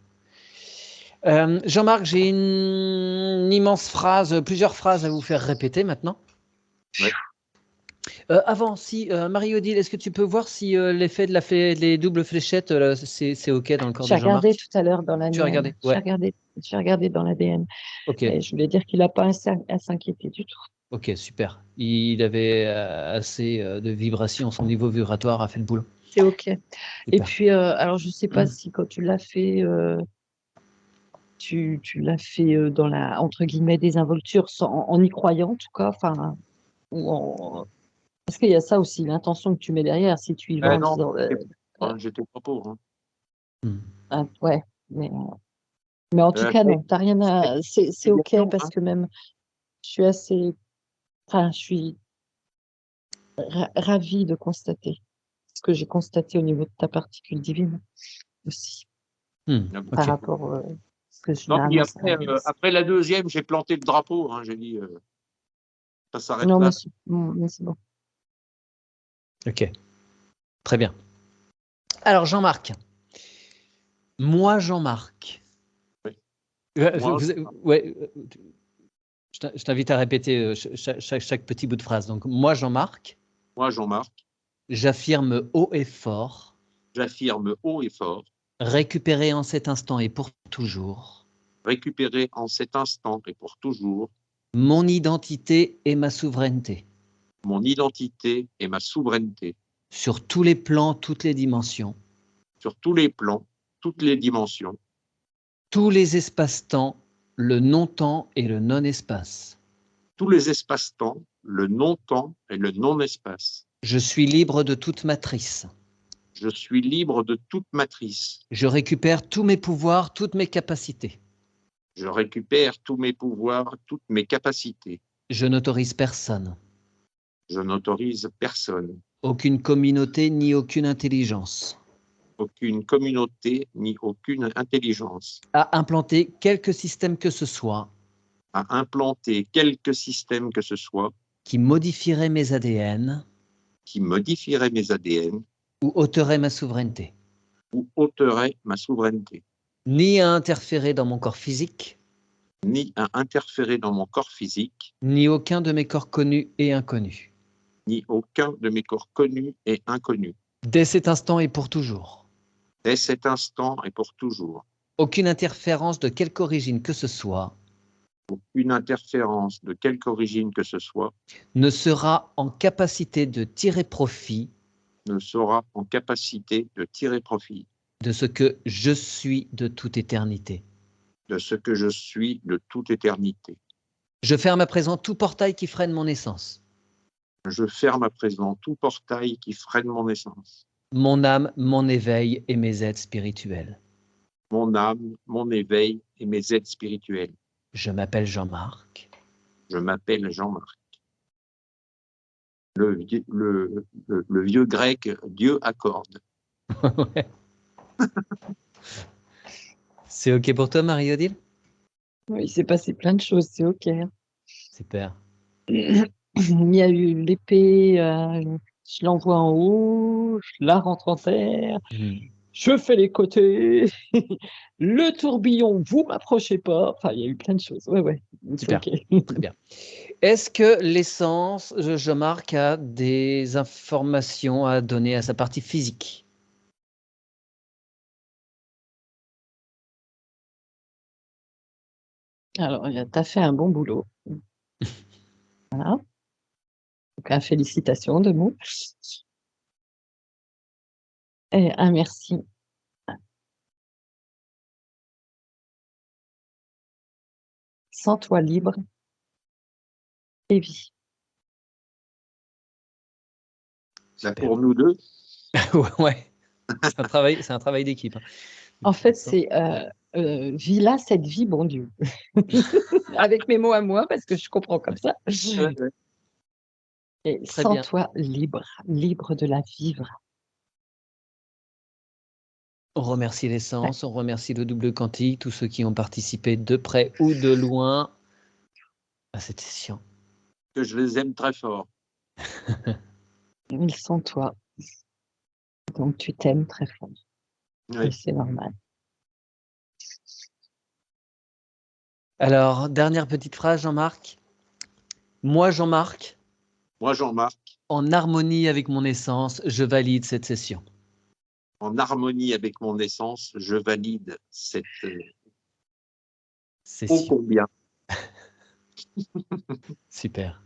Jean-Marc, j'ai une immense phrase, plusieurs phrases à vous faire répéter maintenant. ouais. Avant, si Marie-Odile, est-ce que tu peux voir si l'effet de les doubles fléchettes, c'est OK dans le corps J'ai de Jean-Marc? regardé tout à l'heure dans Tu as regardé? l'ADN. Ouais. J'ai regardé dans l'ADN. OK. Et je voulais dire qu'il n'a pas à s'inquiéter du tout. OK, super. Il avait assez de vibrations, son niveau vibratoire a fait le boulot. C'est OK. Et Super. puis, alors, je ne sais pas si quand tu l'as fait, tu l'as fait dans la, entre guillemets, désinvolture, en y croyant, en tout cas, enfin, parce qu'il y a ça aussi, l'intention que tu mets derrière, si tu y vas en Non, disant, j'étais pas pauvre. Hein. ah, ouais, mais en tout cas, Mais non, t'as rien à, c'est OK hein. parce que même, je suis assez, enfin, je suis ravie de constater ce que j'ai constaté au niveau de ta particule divine aussi, par OK. rapport à ce que Non, puis généralement ça. après la deuxième, j'ai planté le drapeau. Hein. J'ai dit, ça s'arrête Non, là. mais c'est bon. OK. Très bien. Alors, Jean-Marc. Moi, Jean-Marc. Oui. Vous- Moi, ouais, je t'invite à répéter chaque petit bout de phrase. Donc, moi, Jean-Marc, Jean-Marc, j'affirme haut et fort, j'affirme haut et fort, récupérer en cet instant et pour toujours, récupérer en cet instant et pour toujours mon identité et ma souveraineté, mon identité et ma souveraineté sur tous les plans, toutes les dimensions, sur tous les plans, toutes les dimensions, tous les espaces-temps, le non-temps et le non-espace. tous les espaces-temps, le non-temps et le non-espace. Je suis libre de toute matrice. Je suis libre de toute matrice. Je récupère tous mes pouvoirs, toutes mes capacités. Je récupère tous mes pouvoirs, toutes mes capacités. Je n'autorise personne, Je n'autorise personne, aucune communauté ni aucune intelligence aucune communauté ni aucune intelligence à implanter quelque système que ce soit à implanter quelque système que ce soit qui modifierait mes ADN qui modifierait mes ADN ou ôterait ma souveraineté, ou ôterait ma souveraineté, ni à interférer dans mon corps physique, ni à interférer dans mon corps physique, ni aucun de mes corps connus et inconnus. ni aucun de mes corps connus et inconnus, Dès cet instant et pour toujours. dès cet instant et pour toujours. Aucune interférence de quelque origine que ce soit Aucune interférence de quelque origine que ce soit ne sera en capacité de tirer profit ne sera en capacité de tirer profit de ce que je suis de toute éternité. de ce que je suis de toute éternité. Je ferme à présent tout portail qui freine mon essence. Je ferme à présent tout portail qui freine mon essence, Mon âme, mon éveil et mes aides spirituelles. mon âme, mon éveil et mes aides spirituelles. Je m'appelle Jean-Marc. Je m'appelle Jean-Marc. Le vieux grec, Dieu accorde. Ouais. C'est OK pour toi, Marie-Odile? Oui, il s'est passé plein de choses, c'est OK. Super. Il y a eu l'épée, je l'envoie en haut, je la rentre en terre, je fais les côtés, le tourbillon, vous m'approchez pas. Enfin, il y a eu plein de choses. Ouais, c'est Super. OK. Très bien. Est-ce que l'essence, Jean-Marc, a des informations à donner à sa partie physique? Alors, tu as fait un bon boulot. Voilà. Donc, félicitations de nous. Et un merci. Sens-toi libre et vie. Là, pour nous deux, Ouais, c'est un travail d'équipe. En fait, c'est vis-là cette vie, bon Dieu. Avec mes mots à moi, parce que je comprends comme ça. Et Très bien. sens-toi libre, libre de la vivre. On remercie l'essence, on remercie le double quantique, tous ceux qui ont participé de près ou de loin à cette session. que je les aime très fort. Ils sont toi. Donc tu t'aimes très fort. Oui. Et c'est normal. Alors, dernière petite phrase, Jean-Marc. Moi, Jean-Marc, Moi, Jean-Marc, en harmonie avec mon essence, je valide cette session. en harmonie avec mon essence, je valide cette Session. combien. Super.